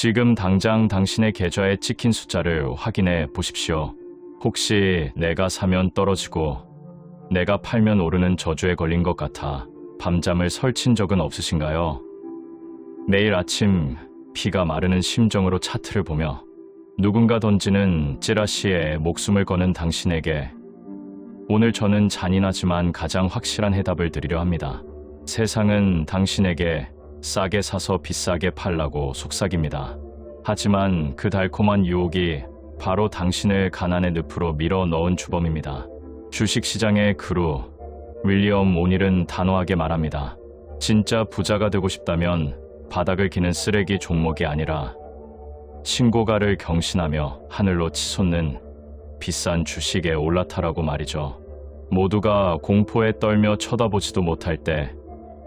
지금 당장 당신의 계좌에 찍힌 숫자를 확인해 보십시오. 혹시 내가 사면 떨어지고 내가 팔면 오르는 저주에 걸린 것 같아 밤잠을 설친 적은 없으신가요? 매일 아침 피가 마르는 심정으로 차트를 보며 누군가 던지는 찌라시에 목숨을 거는 당신에게 오늘 저는 잔인하지만 가장 확실한 해답을 드리려 합니다. 세상은 당신에게 싸게 사서 비싸게 팔라고 속삭입니다. 하지만 그 달콤한 유혹이 바로 당신을 가난의 늪으로 밀어 넣은 주범입니다. 주식시장의 그루 윌리엄 오닐은 단호하게 말합니다. 진짜 부자가 되고 싶다면 바닥을 기는 쓰레기 종목이 아니라 신고가를 경신하며 하늘로 치솟는 비싼 주식에 올라타라고 말이죠. 모두가 공포에 떨며 쳐다보지도 못할 때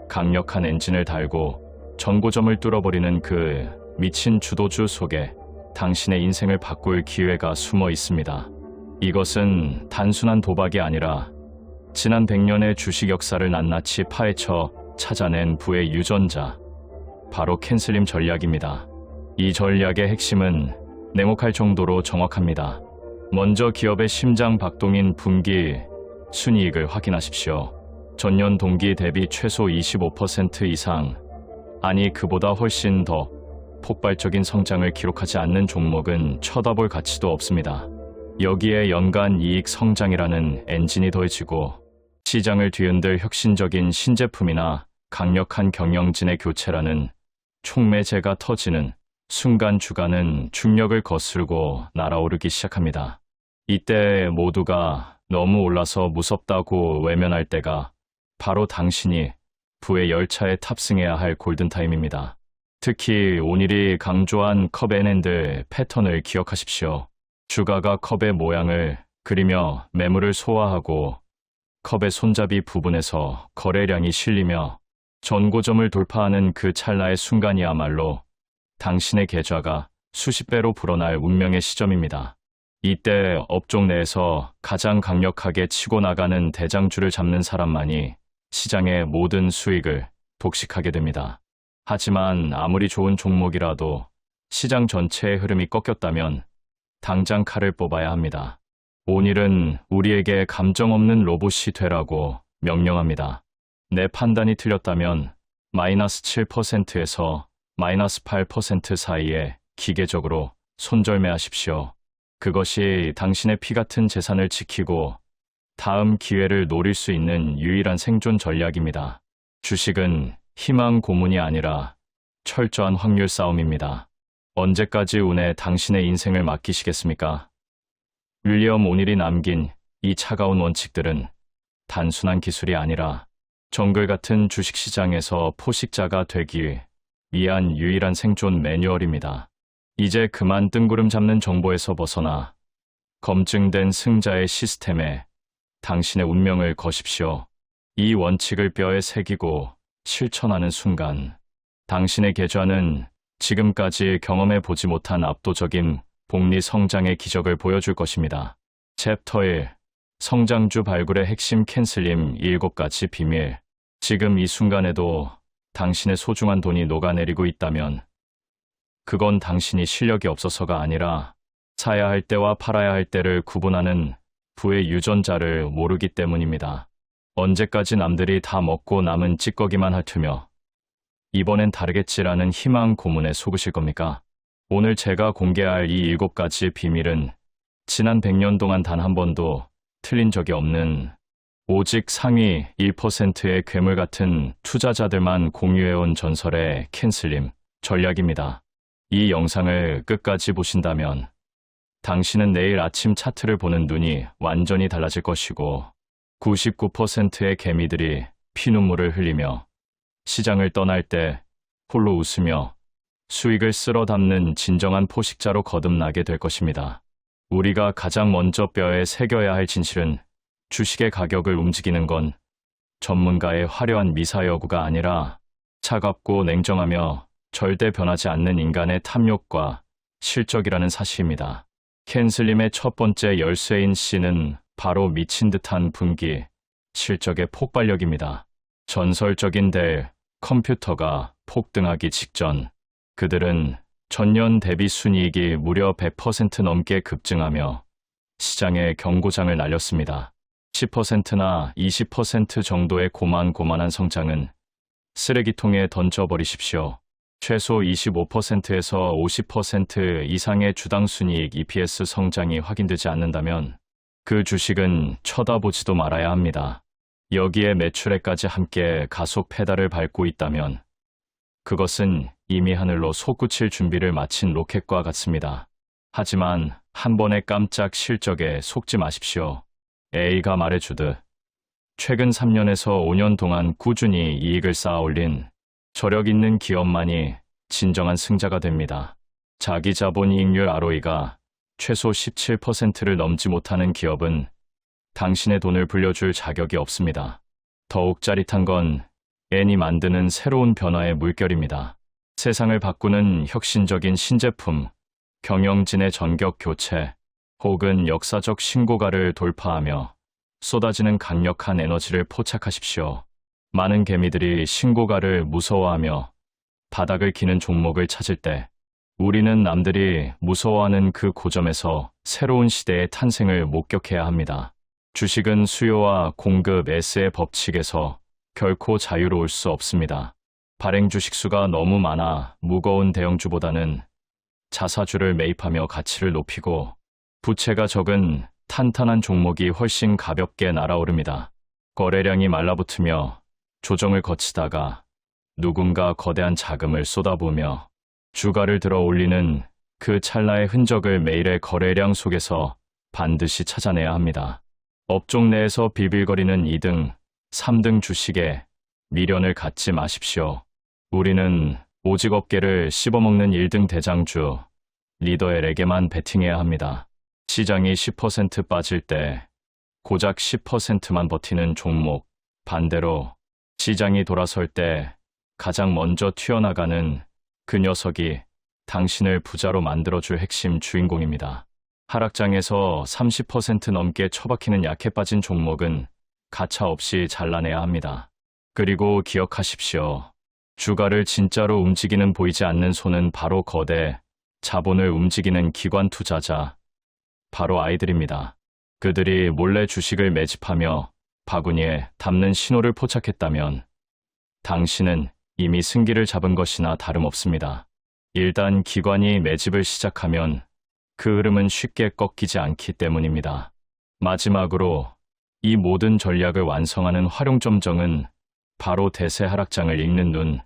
강력한 엔진을 달고 전고점을 뚫어버리는 그 미친 주도주 속에 당신의 인생을 바꿀 기회가 숨어 있습니다. 이것은 단순한 도박이 아니라 지난 100년의 주식 역사를 낱낱이 파헤쳐 찾아낸 부의 유전자, 바로 캔슬림 전략입니다. 이 전략의 핵심은 냉혹할 정도로 정확합니다. 먼저 기업의 심장 박동인 분기 순이익을 확인하십시오. 전년 동기 대비 최소 25% 이상, 아니 그보다 훨씬 더 폭발적인 성장을 기록하지 않는 종목은 쳐다볼 가치도 없습니다. 여기에 연간 이익 성장이라는 엔진이 더해지고 시장을 뒤흔들 혁신적인 신제품이나 강력한 경영진의 교체라는 촉매제가 터지는 순간 주가는 중력을 거스르고 날아오르기 시작합니다. 이때 모두가 너무 올라서 무섭다고 외면할 때가 바로 당신이 부의 열차에 탑승해야 할 골든타임입니다. 특히 오닐이 강조한 컵앤핸들 패턴을 기억하십시오. 주가가 컵의 모양을 그리며 매물을 소화하고 컵의 손잡이 부분에서 거래량이 실리며 전고점을 돌파하는 그 찰나의 순간이야말로 당신의 계좌가 수십 배로 불어날 운명의 시점입니다. 이때 업종 내에서 가장 강력하게 치고 나가는 대장주를 잡는 사람만이 시장의 모든 수익을 독식하게 됩니다. 하지만 아무리 좋은 종목이라도 시장 전체의 흐름이 꺾였다면 당장 칼을 뽑아야 합니다. 오닐은 우리에게 감정 없는 로봇이 되라고 명령합니다. 내 판단이 틀렸다면 마이너스 7%에서 마이너스 8% 사이에 기계적으로 손절매하십시오. 그것이 당신의 피 같은 재산을 지키고 다음 기회를 노릴 수 있는 유일한 생존 전략입니다. 주식은 희망 고문이 아니라 철저한 확률 싸움입니다. 언제까지 운에 당신의 인생을 맡기시겠습니까? 윌리엄 오닐이 남긴 이 차가운 원칙들은 단순한 기술이 아니라 정글 같은 주식시장에서 포식자가 되기 위한 유일한 생존 매뉴얼입니다. 이제 그만 뜬구름 잡는 정보에서 벗어나 검증된 승자의 시스템에 당신의 운명을 거십시오. 이 원칙을 뼈에 새기고 실천하는 순간 당신의 계좌는 지금까지 경험해 보지 못한 압도적인 복리 성장의 기적을 보여줄 것입니다. 챕터 1. 성장주 발굴의 핵심 캔슬림 7가지 비밀. 지금 이 순간에도 당신의 소중한 돈이 녹아내리고 있다면 그건 당신이 실력이 없어서가 아니라 사야 할 때와 팔아야 할 때를 구분하는 부의 유전자를 모르기 때문입니다. 언제까지 남들이 다 먹고 남은 찌꺼기만 핥으며 이번엔 다르겠지라는 희망 고문에 속으실 겁니까? 오늘 제가 공개할 이 7가지 비밀은 지난 100년 동안 단 한 번도 틀린 적이 없는 오직 상위 1%의 괴물 같은 투자자들만 공유해온 전설의 캔슬림 전략입니다. 이 영상을 끝까지 보신다면 당신은 내일 아침 차트를 보는 눈이 완전히 달라질 것이고 99%의 개미들이 피눈물을 흘리며 시장을 떠날 때 홀로 웃으며 수익을 쓸어 담는 진정한 포식자로 거듭나게 될 것입니다. 우리가 가장 먼저 뼈에 새겨야 할 진실은 주식의 가격을 움직이는 건 전문가의 화려한 미사여구가 아니라 차갑고 냉정하며 절대 변하지 않는 인간의 탐욕과 실적이라는 사실입니다. 캔슬림의 첫 번째 열쇠인 C는 바로 미친 듯한 분기, 실적의 폭발력입니다. 전설적인 델 컴퓨터가 폭등하기 직전 그들은 전년 대비 순이익이 무려 100% 넘게 급증하며 시장에 경고장을 날렸습니다. 10%나 20% 정도의 고만고만한 성장은 쓰레기통에 던져버리십시오. 최소 25%에서 50% 이상의 주당 순이익 EPS 성장이 확인되지 않는다면 그 주식은 쳐다보지도 말아야 합니다. 여기에 매출액까지 함께 가속 페달을 밟고 있다면 그것은 이미 하늘로 솟구칠 준비를 마친 로켓과 같습니다. 하지만 한 번의 깜짝 실적에 속지 마십시오. A가 말해주듯 최근 3년에서 5년 동안 꾸준히 이익을 쌓아 올린 저력 있는 기업만이 진정한 승자가 됩니다. 자기 자본 이익률 ROE가 최소 17%를 넘지 못하는 기업은 당신의 돈을 불려줄 자격이 없습니다. 더욱 짜릿한 건 N이 만드는 새로운 변화의 물결입니다. 세상을 바꾸는 혁신적인 신제품, 경영진의 전격 교체, 혹은 역사적 신고가를 돌파하며 쏟아지는 강력한 에너지를 포착하십시오. 많은 개미들이 신고가를 무서워하며 바닥을 기는 종목을 찾을 때 우리는 남들이 무서워하는 그 고점에서 새로운 시대의 탄생을 목격해야 합니다. 주식은 수요와 공급 S의 법칙에서 결코 자유로울 수 없습니다. 발행 주식수가 너무 많아 무거운 대형주보다는 자사주를 매입하며 가치를 높이고 부채가 적은 탄탄한 종목이 훨씬 가볍게 날아오릅니다. 거래량이 말라붙으며 조정을 거치다가 누군가 거대한 자금을 쏟아부으며 주가를 들어 올리는 그 찰나의 흔적을 매일의 거래량 속에서 반드시 찾아내야 합니다. 업종 내에서 비빌거리는 2등, 3등 주식에 미련을 갖지 마십시오. 우리는 오직 업계를 씹어먹는 1등 대장주, 리더엘에게만 베팅해야 합니다. 시장이 10% 빠질 때 고작 10%만 버티는 종목, 반대로 시장이 돌아설 때 가장 먼저 튀어나가는 그 녀석이 당신을 부자로 만들어줄 핵심 주인공입니다. 하락장에서 30% 넘게 처박히는 약해 빠진 종목은 가차없이 잘라내야 합니다. 그리고 기억하십시오. 주가를 진짜로 움직이는 보이지 않는 손은 바로 거대 자본을 움직이는 기관 투자자, 바로 아이들입니다. 그들이 몰래 주식을 매집하며 바구니에 담는 신호를 포착했다면 당신은 이미 승기를 잡은 것이나 다름없습니다. 일단 기관이 매집을 시작하면 그 흐름은 쉽게 꺾이지 않기 때문입니다. 마지막으로 이 모든 전략을 완성하는 활용점정은 바로 대세 하락장을 읽는 눈,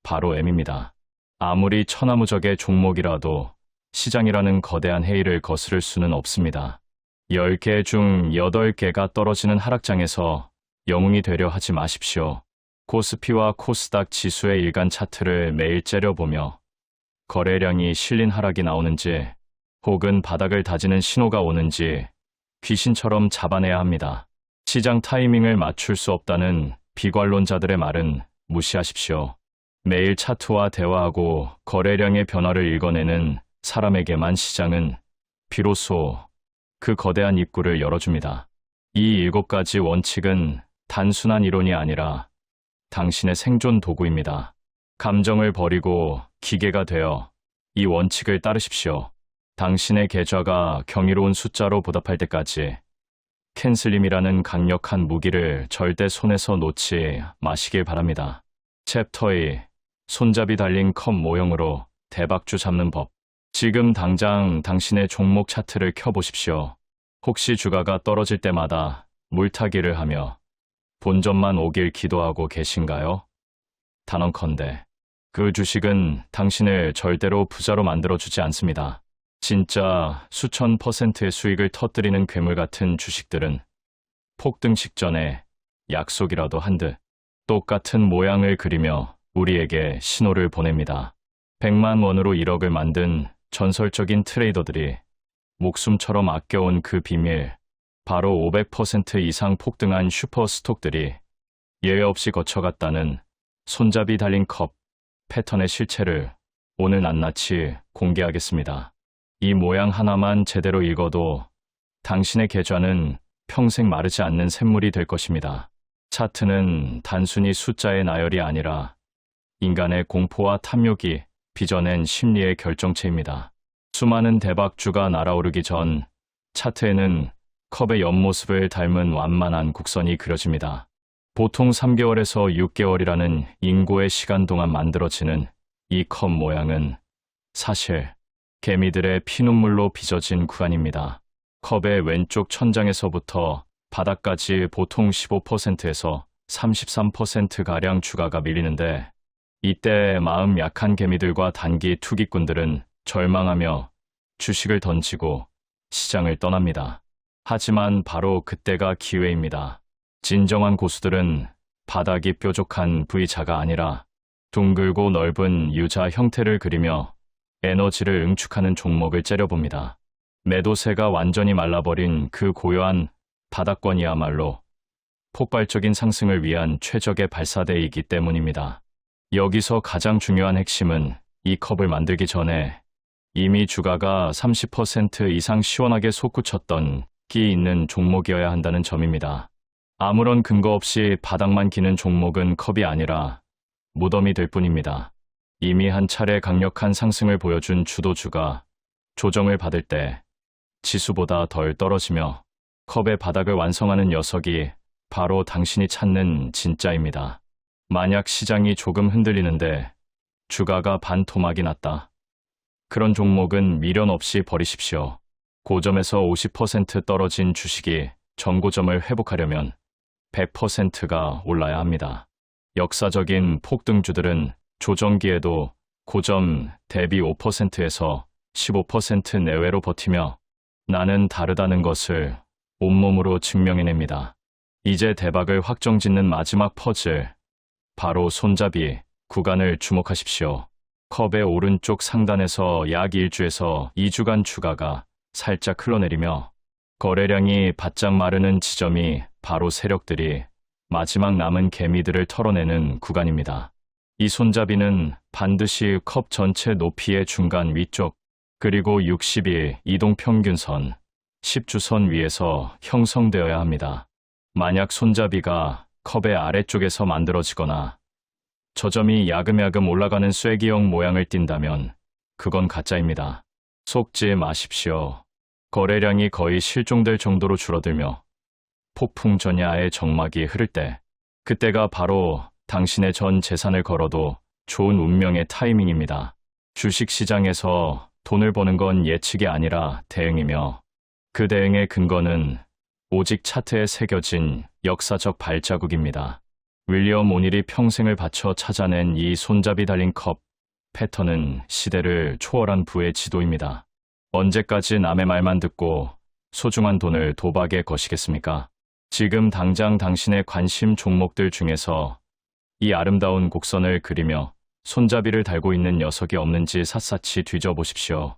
바로 M입니다. 아무리 천하무적의 종목이라도 시장이라는 거대한 해일을 거스를 수는 없습니다. 10개 중 8개가 떨어지는 하락장에서 영웅이 되려 하지 마십시오. 코스피와 코스닥 지수의 일간 차트를 매일 째려보며 거래량이 실린 하락이 나오는지 혹은 바닥을 다지는 신호가 오는지 귀신처럼 잡아내야 합니다. 시장 타이밍을 맞출 수 없다는 비관론자들의 말은 무시하십시오. 매일 차트와 대화하고 거래량의 변화를 읽어내는 사람에게만 시장은 비로소 그 거대한 입구를 열어줍니다. 이 7가지 원칙은 단순한 이론이 아니라 당신의 생존 도구입니다. 감정을 버리고 기계가 되어 이 원칙을 따르십시오. 당신의 계좌가 경이로운 숫자로 보답할 때까지 캔슬림이라는 강력한 무기를 절대 손에서 놓지 마시길 바랍니다. 챕터 2. 손잡이 달린 컵 모형으로 대박주 잡는 법. 지금 당장 당신의 종목 차트를 켜보십시오. 혹시 주가가 떨어질 때마다 물타기를 하며 본전만 오길 기도하고 계신가요? 단언컨대 그 주식은 당신을 절대로 부자로 만들어주지 않습니다. 진짜 수천 %의 수익을 터뜨리는 괴물 같은 주식들은 폭등 직전에 약속이라도 한 듯 똑같은 모양을 그리며 우리에게 신호를 보냅니다. 100만 원으로 1억을 만든 전설적인 트레이더들이 목숨처럼 아껴온 그 비밀, 바로 500% 이상 폭등한 슈퍼 스톡들이 예외 없이 거쳐갔다는 손잡이 달린 컵 패턴의 실체를 오늘 낱낱이 공개하겠습니다. 이 모양 하나만 제대로 읽어도 당신의 계좌는 평생 마르지 않는 샘물이 될 것입니다. 차트는 단순히 숫자의 나열이 아니라 인간의 공포와 탐욕이 빚어낸 심리의 결정체입니다. 수많은 대박주가 날아오르기 전 차트에는 컵의 옆모습을 닮은 완만한 곡선이 그려집니다. 보통 3개월에서 6개월이라는 인고의 시간 동안 만들어지는 이 컵 모양은 사실 개미들의 피눈물로 빚어진 구간입니다. 컵의 왼쪽 천장에서부터 바닥까지 보통 15%에서 33%가량 주가가 밀리는데, 이때 마음 약한 개미들과 단기 투기꾼들은 절망하며 주식을 던지고 시장을 떠납니다. 하지만 바로 그때가 기회입니다. 진정한 고수들은 바닥이 뾰족한 V자가 아니라 둥글고 넓은 U자 형태를 그리며 에너지를 응축하는 종목을 째려봅니다. 매도세가 완전히 말라버린 그 고요한 바닥권이야말로 폭발적인 상승을 위한 최적의 발사대이기 때문입니다. 여기서 가장 중요한 핵심은 이 컵을 만들기 전에 이미 주가가 30% 이상 시원하게 솟구쳤던 끼 있는 종목이어야 한다는 점입니다. 아무런 근거 없이 바닥만 기는 종목은 컵이 아니라 무덤이 될 뿐입니다. 이미 한 차례 강력한 상승을 보여준 주도주가 조정을 받을 때 지수보다 덜 떨어지며 컵의 바닥을 완성하는 녀석이 바로 당신이 찾는 진짜입니다. 만약 시장이 조금 흔들리는데 주가가 반토막이 났다. 그런 종목은 미련 없이 버리십시오. 고점에서 50% 떨어진 주식이 전고점을 회복하려면 100%가 올라야 합니다. 역사적인 폭등주들은 조정기에도 고점 대비 5%에서 15% 내외로 버티며 나는 다르다는 것을 온몸으로 증명해냅니다. 이제 대박을 확정짓는 마지막 퍼즐, 바로 손잡이 구간을 주목하십시오. 컵의 오른쪽 상단에서 약 1주에서 2주간 주가가 살짝 흘러내리며 거래량이 바짝 마르는 지점이 바로 세력들이 마지막 남은 개미들을 털어내는 구간입니다. 이 손잡이는 반드시 컵 전체 높이의 중간 위쪽, 그리고 60일 이동평균선, 10주선 위에서 형성되어야 합니다. 만약 손잡이가 컵의 아래쪽에서 만들어지거나 저점이 야금야금 올라가는 쐐기형 모양을 띈다면 그건 가짜입니다. 속지 마십시오. 거래량이 거의 실종될 정도로 줄어들며 폭풍 전야의 정막이 흐를 때, 그때가 바로 당신의 전 재산을 걸어도 좋은 운명의 타이밍입니다. 주식시장에서 돈을 버는 건 예측이 아니라 대응이며, 그 대응의 근거는 오직 차트에 새겨진 역사적 발자국입니다. 윌리엄 오닐이 평생을 바쳐 찾아낸 이 손잡이 달린 컵 패턴은 시대를 초월한 부의 지도입니다. 언제까지 남의 말만 듣고 소중한 돈을 도박에 거시겠습니까? 지금 당장 당신의 관심 종목들 중에서 이 아름다운 곡선을 그리며 손잡이를 달고 있는 녀석이 없는지 샅샅이 뒤져보십시오.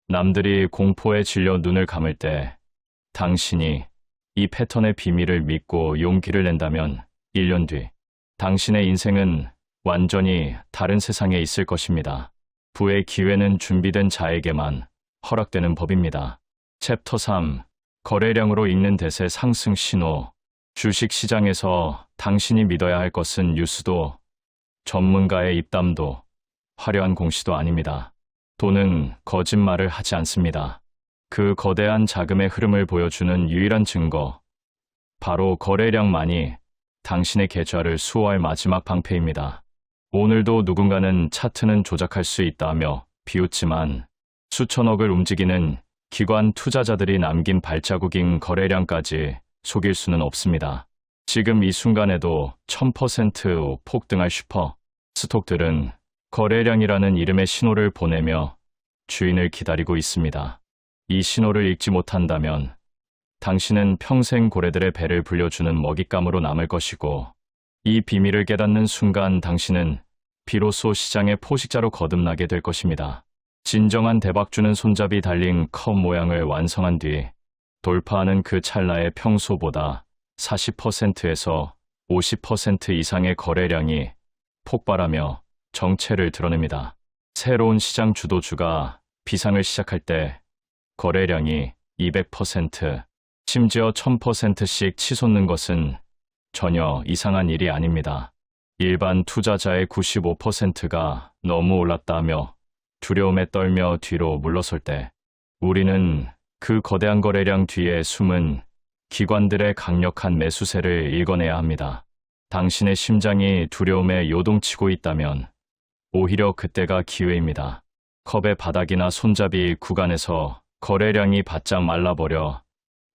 남들이 공포에 질려 눈을 감을 때 당신이 이 패턴의 비밀을 믿고 용기를 낸다면 1년 뒤 당신의 인생은 완전히 다른 세상에 있을 것입니다. 부의 기회는 준비된 자에게만 허락되는 법입니다. 챕터 3. 거래량으로 읽는 대세 상승 신호. 주식시장에서 당신이 믿어야 할 것은 뉴스도 전문가의 입담도 화려한 공시도 아닙니다. 돈은 거짓말을 하지 않습니다. 그 거대한 자금의 흐름을 보여주는 유일한 증거, 바로 거래량만이 당신의 계좌를 수호할 마지막 방패입니다. 오늘도 누군가는 차트는 조작할 수 있다며 비웃지만 수천억을 움직이는 기관 투자자들이 남긴 발자국인 거래량까지 속일 수는 없습니다. 지금 이 순간에도 1000% 폭등할 슈퍼 스톡들은 거래량이라는 이름의 신호를 보내며 주인을 기다리고 있습니다. 이 신호를 읽지 못한다면 당신은 평생 고래들의 배를 불려주는 먹잇감으로 남을 것이고, 이 비밀을 깨닫는 순간 당신은 비로소 시장의 포식자로 거듭나게 될 것입니다. 진정한 대박주는 손잡이 달린 컵 모양을 완성한 뒤 돌파하는 그 찰나에 평소보다 40%에서 50% 이상의 거래량이 폭발하며 정체를 드러냅니다. 새로운 시장 주도주가 비상을 시작할 때 거래량이 200%, 심지어 1000%씩 치솟는 것은 전혀 이상한 일이 아닙니다. 일반 투자자의 95%가 너무 올랐다며 두려움에 떨며 뒤로 물러설 때 우리는 그 거대한 거래량 뒤에 숨은 기관들의 강력한 매수세를 읽어내야 합니다. 당신의 심장이 두려움에 요동치고 있다면 오히려 그때가 기회입니다. 컵의 바닥이나 손잡이 구간에서 거래량이 바짝 말라버려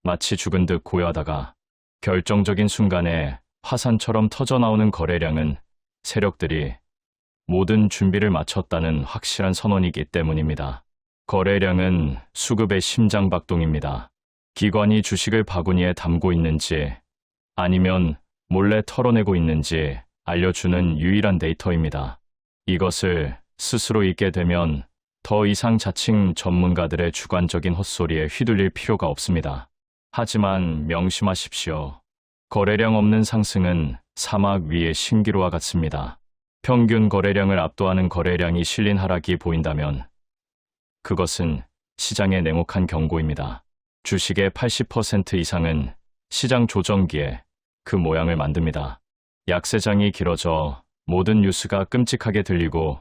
마치 죽은 듯 고요하다가 결정적인 순간에 화산처럼 터져나오는 거래량은 세력들이 모든 준비를 마쳤다는 확실한 선언이기 때문입니다. 거래량은 수급의 심장박동입니다. 기관이 주식을 바구니에 담고 있는지 아니면 몰래 털어내고 있는지 알려주는 유일한 데이터입니다. 이것을 스스로 읽게 되면 더 이상 자칭 전문가들의 주관적인 헛소리에 휘둘릴 필요가 없습니다. 하지만 명심하십시오. 거래량 없는 상승은 사막 위의 신기루와 같습니다. 평균 거래량을 압도하는 거래량이 실린 하락이 보인다면 그것은 시장의 냉혹한 경고입니다. 주식의 80% 이상은 시장 조정기에 그 모양을 만듭니다. 약세장이 길어져 모든 뉴스가 끔찍하게 들리고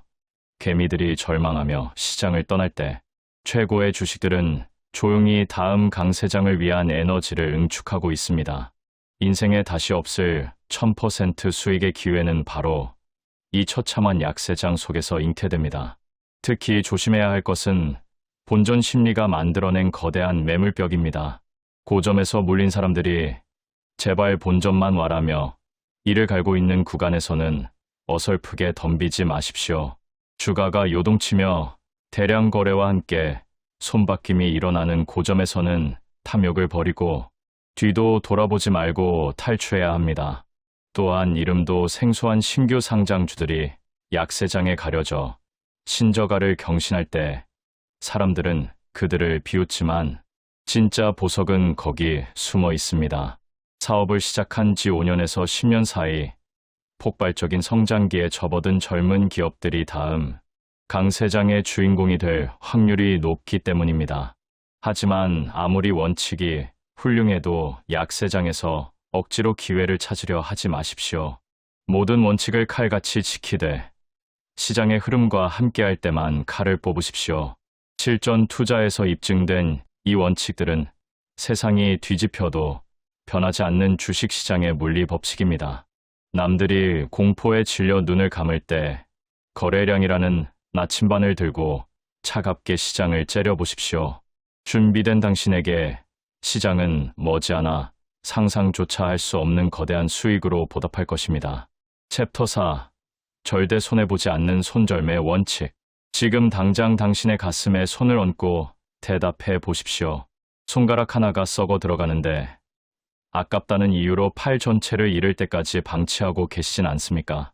개미들이 절망하며 시장을 떠날 때 최고의 주식들은 조용히 다음 강세장을 위한 에너지를 응축하고 있습니다. 인생에 다시 없을 1000% 수익의 기회는 바로 이 처참한 약세장 속에서 잉태됩니다. 특히 조심해야 할 것은 본전 심리가 만들어낸 거대한 매물벽입니다. 고점에서 몰린 사람들이 제발 본전만 와라며 이를 갈고 있는 구간에서는 어설프게 덤비지 마십시오. 주가가 요동치며 대량 거래와 함께 손바뀜이 일어나는 고점에서는 탐욕을 버리고 뒤도 돌아보지 말고 탈출해야 합니다. 또한 이름도 생소한 신규 상장주들이 약세장에 가려져 신저가를 경신할 때 사람들은 그들을 비웃지만 진짜 보석은 거기 숨어 있습니다. 사업을 시작한 지 5년에서 10년 사이 폭발적인 성장기에 접어든 젊은 기업들이 다음 강세장의 주인공이 될 확률이 높기 때문입니다. 하지만 아무리 원칙이 훌륭해도 약세장에서 억지로 기회를 찾으려 하지 마십시오. 모든 원칙을 칼같이 지키되 시장의 흐름과 함께할 때만 칼을 뽑으십시오. 실전 투자에서 입증된 이 원칙들은 세상이 뒤집혀도 변하지 않는 주식시장의 물리 법칙입니다. 남들이 공포에 질려 눈을 감을 때 거래량이라는 나침반을 들고 차갑게 시장을 째려보십시오. 준비된 당신에게 시장은 머지않아 상상조차 할 수 없는 거대한 수익으로 보답할 것입니다. 챕터 4. 절대 손해보지 않는 손절매 원칙. 지금 당장 당신의 가슴에 손을 얹고 대답해 보십시오. 손가락 하나가 썩어 들어가는데 아깝다는 이유로 팔 전체를 잃을 때까지 방치하고 계시진 않습니까?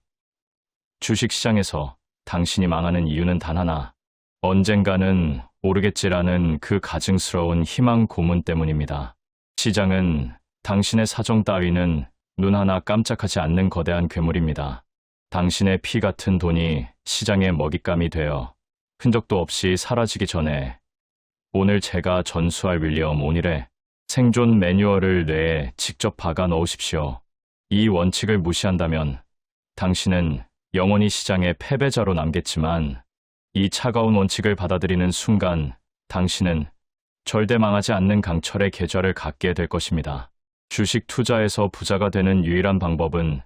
주식시장에서 당신이 망하는 이유는 단 하나, 언젠가는 오르겠지라는 그 가증스러운 희망 고문 때문입니다. 시장은 당신의 사정 따위는 눈 하나 깜짝하지 않는 거대한 괴물입니다. 당신의 피 같은 돈이 시장의 먹잇감이 되어 흔적도 없이 사라지기 전에 오늘 제가 전수할 윌리엄 오닐의 생존 매뉴얼을 뇌에 직접 박아 넣으십시오. 이 원칙을 무시한다면 당신은 영원히 시장의 패배자로 남겠지만 이 차가운 원칙을 받아들이는 순간 당신은 절대 망하지 않는 강철의 계좌를 갖게 될 것입니다. 주식 투자에서 부자가 되는 유일한 방법은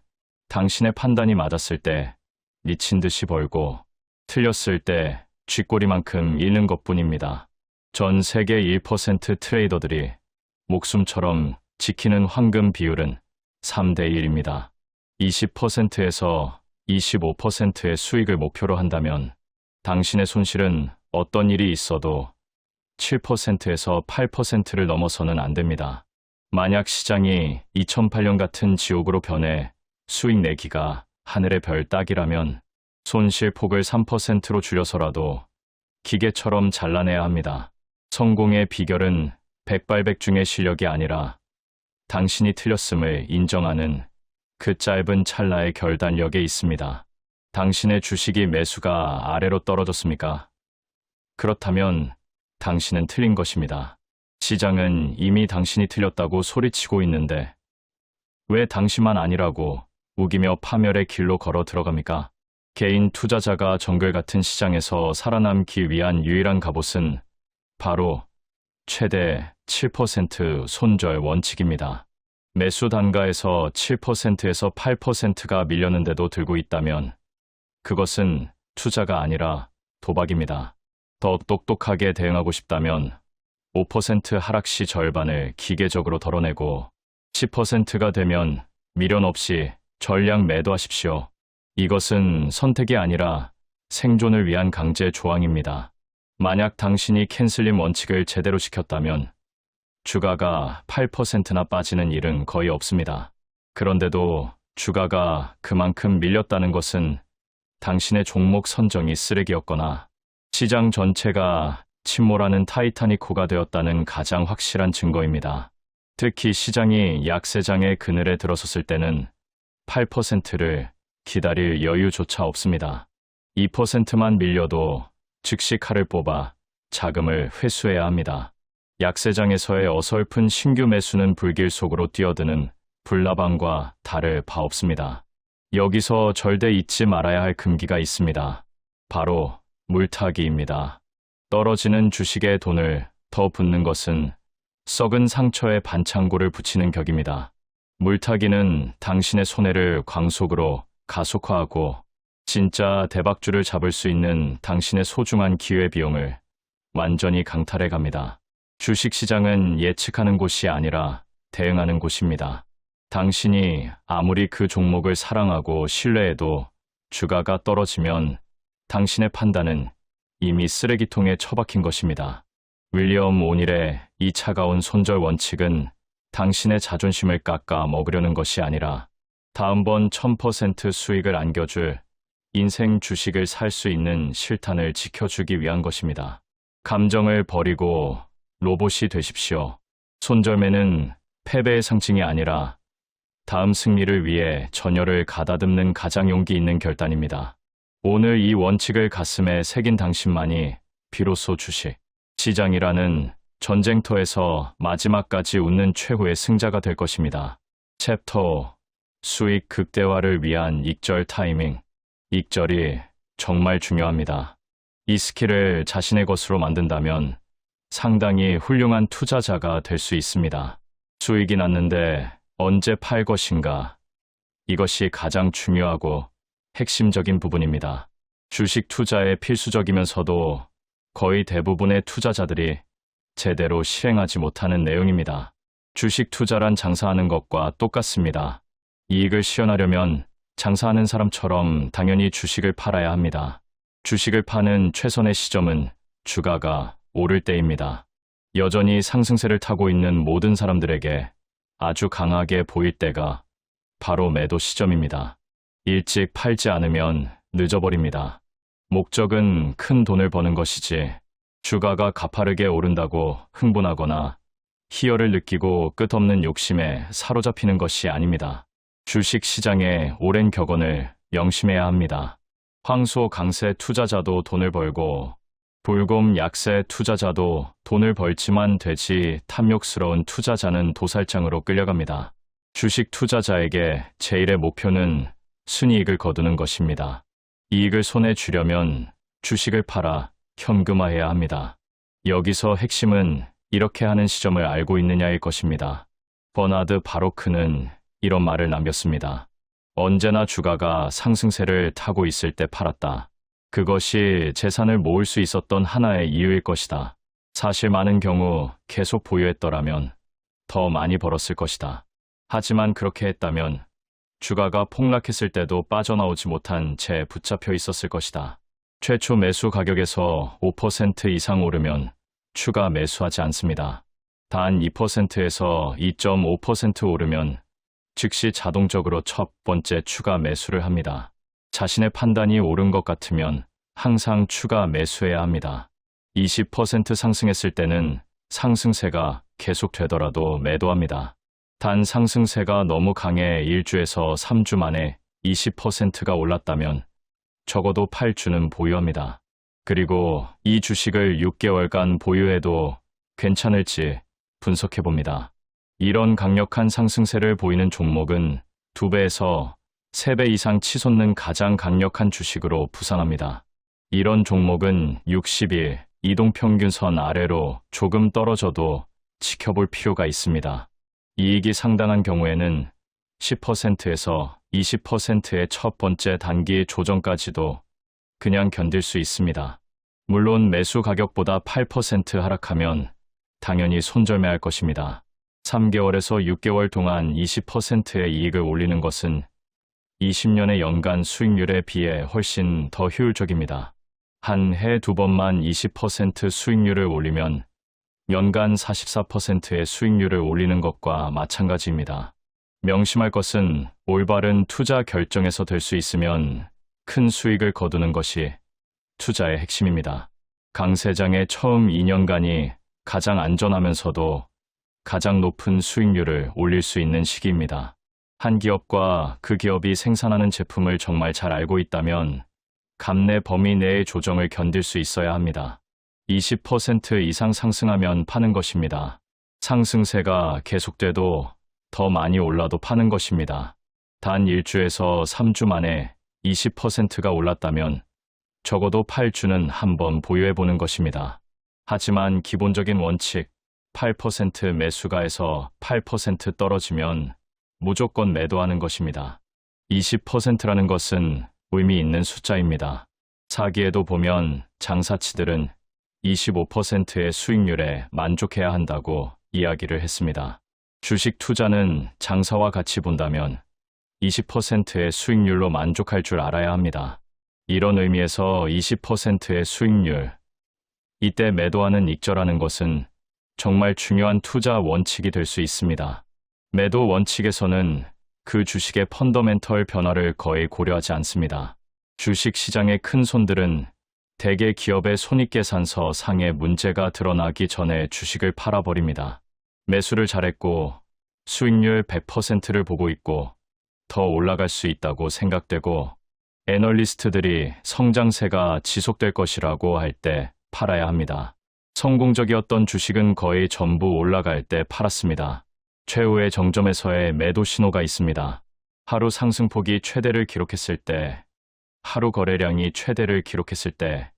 당신의 판단이 맞았을 때 미친 듯이 벌고 틀렸을 때 쥐꼬리만큼 잃는 것뿐입니다. 전 세계 1% 트레이더들이 목숨처럼 지키는 황금 비율은 3대 1입니다. 20%에서 25%의 수익을 목표로 한다면 당신의 손실은 어떤 일이 있어도 7%에서 8%를 넘어서는 안 됩니다. 만약 시장이 2008년 같은 지옥으로 변해 수익 내기가 하늘의 별 따기라면 손실 폭을 3%로 줄여서라도 기계처럼 잘라내야 합니다. 성공의 비결은 백발백중의 실력이 아니라 당신이 틀렸음을 인정하는 그 짧은 찰나의 결단력에 있습니다. 당신의 주식이 매수가 아래로 떨어졌습니까? 그렇다면 당신은 틀린 것입니다. 시장은 이미 당신이 틀렸다고 소리치고 있는데 왜 당신만 아니라고 우기며 파멸의 길로 걸어 들어갑니까? 개인 투자자가 정글 같은 시장에서 살아남기 위한 유일한 갑옷은 바로 최대 7% 손절 원칙입니다. 매수 단가에서 7%에서 8%가 밀렸는데도 들고 있다면 그것은 투자가 아니라 도박입니다. 더 똑똑하게 대응하고 싶다면 5% 하락 시 절반을 기계적으로 덜어내고 10%가 되면 미련 없이 전량 매도하십시오. 이것은 선택이 아니라 생존을 위한 강제 조항입니다. 만약 당신이 캔슬림 원칙을 제대로 지켰다면 주가가 8%나 빠지는 일은 거의 없습니다. 그런데도 주가가 그만큼 밀렸다는 것은 당신의 종목 선정이 쓰레기였거나 시장 전체가 침몰하는 타이타닉호가 되었다는 가장 확실한 증거입니다. 특히 시장이 약세장의 그늘에 들어섰을 때는 8%를 기다릴 여유조차 없습니다. 2%만 밀려도 즉시 칼을 뽑아 자금을 회수해야 합니다. 약세장에서의 어설픈 신규 매수는 불길 속으로 뛰어드는 불나방과 다를 바 없습니다. 여기서 절대 잊지 말아야 할 금기가 있습니다. 바로 물타기입니다. 떨어지는 주식에 돈을 더 붓는 것은 썩은 상처에 반창고를 붙이는 격입니다. 물타기는 당신의 손해를 광속으로 가속화하고 진짜 대박주를 잡을 수 있는 당신의 소중한 기회비용을 완전히 강탈해 갑니다. 주식시장은 예측하는 곳이 아니라 대응하는 곳입니다. 당신이 아무리 그 종목을 사랑하고 신뢰해도 주가가 떨어지면 당신의 판단은 이미 쓰레기통에 처박힌 것입니다. 윌리엄 오닐의 이 차가운 손절 원칙은 당신의 자존심을 깎아 먹으려는 것이 아니라 다음번 1000% 수익을 안겨줄 인생 주식을 살 수 있는 실탄을 지켜주기 위한 것입니다. 감정을 버리고 로봇이 되십시오. 손절매는 패배의 상징이 아니라 다음 승리를 위해 전열을 가다듬는 가장 용기 있는 결단입니다. 오늘 이 원칙을 가슴에 새긴 당신만이 비로소 주식 시장이라는 전쟁터에서 마지막까지 웃는 최후의 승자가 될 것입니다. 챕터 수익 극대화를 위한 익절 타이밍. 익절이 정말 중요합니다. 이 스킬을 자신의 것으로 만든다면 상당히 훌륭한 투자자가 될 수 있습니다. 수익이 났는데 언제 팔 것인가? 이것이 가장 중요하고 핵심적인 부분입니다. 주식 투자에 필수적이면서도 거의 대부분의 투자자들이 제대로 실행하지 못하는 내용입니다. 주식 투자란 장사하는 것과 똑같습니다. 이익을 실현하려면 장사하는 사람처럼 당연히 주식을 팔아야 합니다. 주식을 파는 최선의 시점은 주가가 오를 때입니다. 여전히 상승세를 타고 있는 모든 사람들에게 아주 강하게 보일 때가 바로 매도 시점입니다. 일찍 팔지 않으면 늦어버립니다. 목적은 큰 돈을 버는 것이지 주가가 가파르게 오른다고 흥분하거나 희열을 느끼고 끝없는 욕심에 사로잡히는 것이 아닙니다. 주식 시장의 오랜 격언을 명심해야 합니다. 황소 강세 투자자도 돈을 벌고 불곰 약세 투자자도 돈을 벌지만 돼지 탐욕스러운 투자자는 도살장으로 끌려갑니다. 주식 투자자에게 제일의 목표는 순이익을 거두는 것입니다. 이익을 손에 쥐려면 주식을 팔아 현금화해야 합니다. 여기서 핵심은 이렇게 하는 시점을 알고 있느냐일 것입니다. 버나드 바로크는 이런 말을 남겼습니다. 언제나 주가가 상승세를 타고 있을 때 팔았다. 그것이 재산을 모을 수 있었던 하나의 이유일 것이다. 사실 많은 경우 계속 보유했더라면 더 많이 벌었을 것이다. 하지만 그렇게 했다면 주가가 폭락했을 때도 빠져나오지 못한 채 붙잡혀 있었을 것이다. 최초 매수 가격에서 5% 이상 오르면 추가 매수하지 않습니다. 단 2%에서 2.5% 오르면 즉시 자동적으로 첫 번째 추가 매수를 합니다. 자신의 판단이 옳은 것 같으면 항상 추가 매수해야 합니다. 20% 상승했을 때는 상승세가 계속되더라도 매도합니다. 단 상승세가 너무 강해 1주에서 3주 만에 20%가 올랐다면 적어도 8주는 보유합니다. 그리고 이 주식을 6개월간 보유해도 괜찮을지 분석해봅니다. 이런 강력한 상승세를 보이는 종목은 2배에서 3배 이상 치솟는 가장 강력한 주식으로 부상합니다. 이런 종목은 60일 이동평균선 아래로 조금 떨어져도 지켜볼 필요가 있습니다. 이익이 상당한 경우에는 10%에서 20%의 첫 번째 단기 조정까지도 그냥 견딜 수 있습니다. 물론 매수 가격보다 8% 하락하면 당연히 손절매할 것입니다. 3개월에서 6개월 동안 20%의 이익을 올리는 것은 20년의 연간 수익률에 비해 훨씬 더 효율적입니다. 한 해 2번만 20% 수익률을 올리면 연간 44%의 수익률을 올리는 것과 마찬가지입니다. 명심할 것은 올바른 투자 결정에서 될 수 있으면 큰 수익을 거두는 것이 투자의 핵심입니다. 강 세장의 처음 2년간이 가장 안전하면서도 가장 높은 수익률을 올릴 수 있는 시기입니다. 한 기업과 그 기업이 생산하는 제품을 정말 잘 알고 있다면 감내 범위 내의 조정을 견딜 수 있어야 합니다. 20% 이상 상승하면 파는 것입니다. 상승세가 계속돼도 더 많이 올라도 파는 것입니다. 단 1주에서 3주 만에 20%가 올랐다면 적어도 8주는 한번 보유해보는 것입니다. 하지만 기본적인 원칙 8% 매수가에서 8% 떨어지면 무조건 매도하는 것입니다. 20%라는 것은 의미 있는 숫자입니다. 사기에도 보면 장사치들은 25%의 수익률에 만족해야 한다고 이야기를 했습니다. 주식 투자는 장사와 같이 본다면 20%의 수익률로 만족할 줄 알아야 합니다. 이런 의미에서 20%의 수익률, 이때 매도하는 익절하는 것은 정말 중요한 투자 원칙이 될 수 있습니다. 매도 원칙에서는 그 주식의 펀더멘털 변화를 거의 고려하지 않습니다. 주식 시장의 큰 손들은 대개 기업의 손익계산서 상에 문제가 드러나기 전에 주식을 팔아버립니다. 매수를 잘했고 수익률 100%를 보고 있고 더 올라갈 수 있다고 생각되고 애널리스트들이 성장세가 지속될 것이라고 할 때 팔아야 합니다. 성공적이었던 주식은 거의 전부 올라갈 때 팔았습니다. 최후의 정점에서의 매도 신호가 있습니다. 하루 상승폭이 최대를 기록했을 때, 하루 거래량이 최대를 기록했을 때,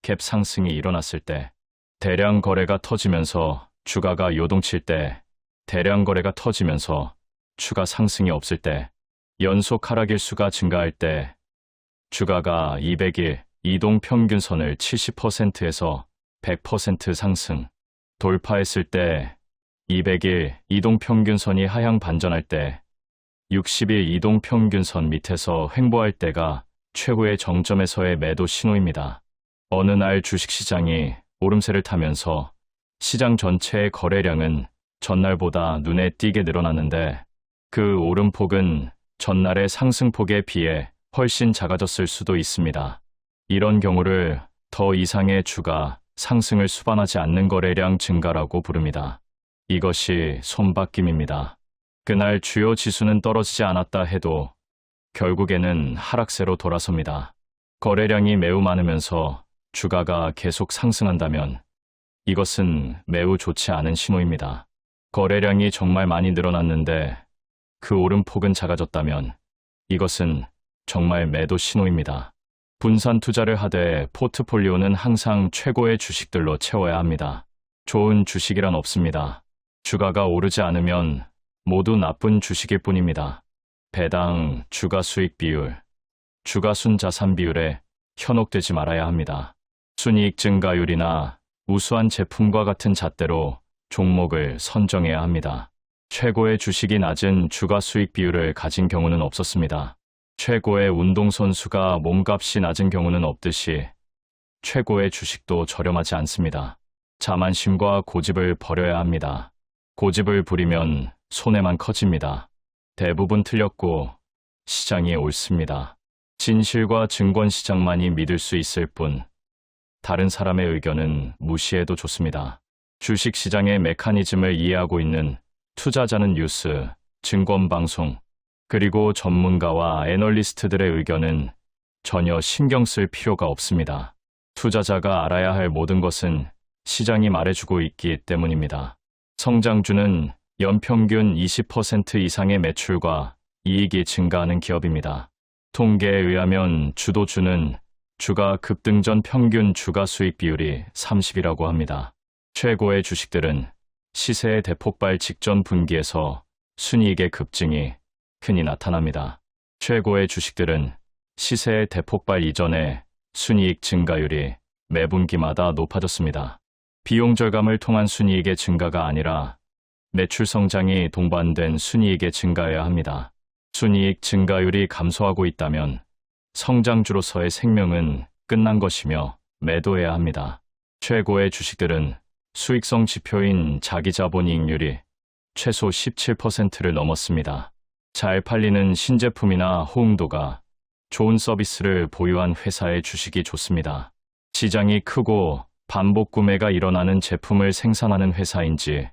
갭 상승이 일어났을 때, 대량 거래가 터지면서 주가가 요동칠 때, 대량 거래가 터지면서 추가 상승이 없을 때, 연속 하락일수가 증가할 때, 주가가 200일 이동평균선을 70%에서 100% 상승, 돌파했을 때, 200일 이동평균선이 하향 반전할 때, 60일 이동평균선 밑에서 횡보할 때가 최후의 정점에서의 매도 신호입니다. 어느 날 주식시장이 오름세를 타면서 시장 전체의 거래량은 전날보다 눈에 띄게 늘어났는데 그 오름폭은 전날의 상승폭에 비해 훨씬 작아졌을 수도 있습니다. 이런 경우를 더 이상의 주가 상승을 수반하지 않는 거래량 증가라고 부릅니다. 이것이 손바뀜입니다. 그날 주요 지수는 떨어지지 않았다 해도 결국에는 하락세로 돌아섭니다. 거래량이 매우 많으면서 주가가 계속 상승한다면 이것은 매우 좋지 않은 신호입니다. 거래량이 정말 많이 늘어났는데 그 오름폭은 작아졌다면 이것은 정말 매도 신호입니다. 분산 투자를 하되 포트폴리오는 항상 최고의 주식들로 채워야 합니다. 좋은 주식이란 없습니다. 주가가 오르지 않으면 모두 나쁜 주식일 뿐입니다. 배당 주가 수익 비율, 주가 순자산 비율에 현혹되지 말아야 합니다. 순이익 증가율이나 우수한 제품과 같은 잣대로 종목을 선정해야 합니다. 최고의 주식이 낮은 주가 수익 비율을 가진 경우는 없었습니다. 최고의 운동선수가 몸값이 낮은 경우는 없듯이 최고의 주식도 저렴하지 않습니다. 자만심과 고집을 버려야 합니다. 고집을 부리면 손해만 커집니다. 대부분 틀렸고 시장이 옳습니다. 진실과 증권시장만이 믿을 수 있을 뿐 다른 사람의 의견은 무시해도 좋습니다. 주식시장의 메커니즘을 이해하고 있는 투자자는 뉴스, 증권방송, 그리고 전문가와 애널리스트들의 의견은 전혀 신경 쓸 필요가 없습니다. 투자자가 알아야 할 모든 것은 시장이 말해주고 있기 때문입니다. 성장주는 연평균 20% 이상의 매출과 이익이 증가하는 기업입니다. 통계에 의하면 주도주는 주가 급등 전 평균 주가 수익 비율이 30이라고 합니다. 최고의 주식들은 시세의 대폭발 직전 분기에서 순이익의 급증이 흔히 나타납니다. 최고의 주식들은 시세의 대폭발 이전에 순이익 증가율이 매분기마다 높아졌습니다. 비용 절감을 통한 순이익의 증가가 아니라 매출 성장이 동반된 순이익의 증가여야 합니다. 순이익 증가율이 감소하고 있다면 성장주로서의 생명은 끝난 것이며 매도해야 합니다. 최고의 주식들은 수익성 지표인 자기자본이익률이 최소 17%를 넘었습니다. 잘 팔리는 신제품이나 호응도가 좋은 서비스를 보유한 회사의 주식이 좋습니다. 시장이 크고 반복 구매가 일어나는 제품을 생산하는 회사인지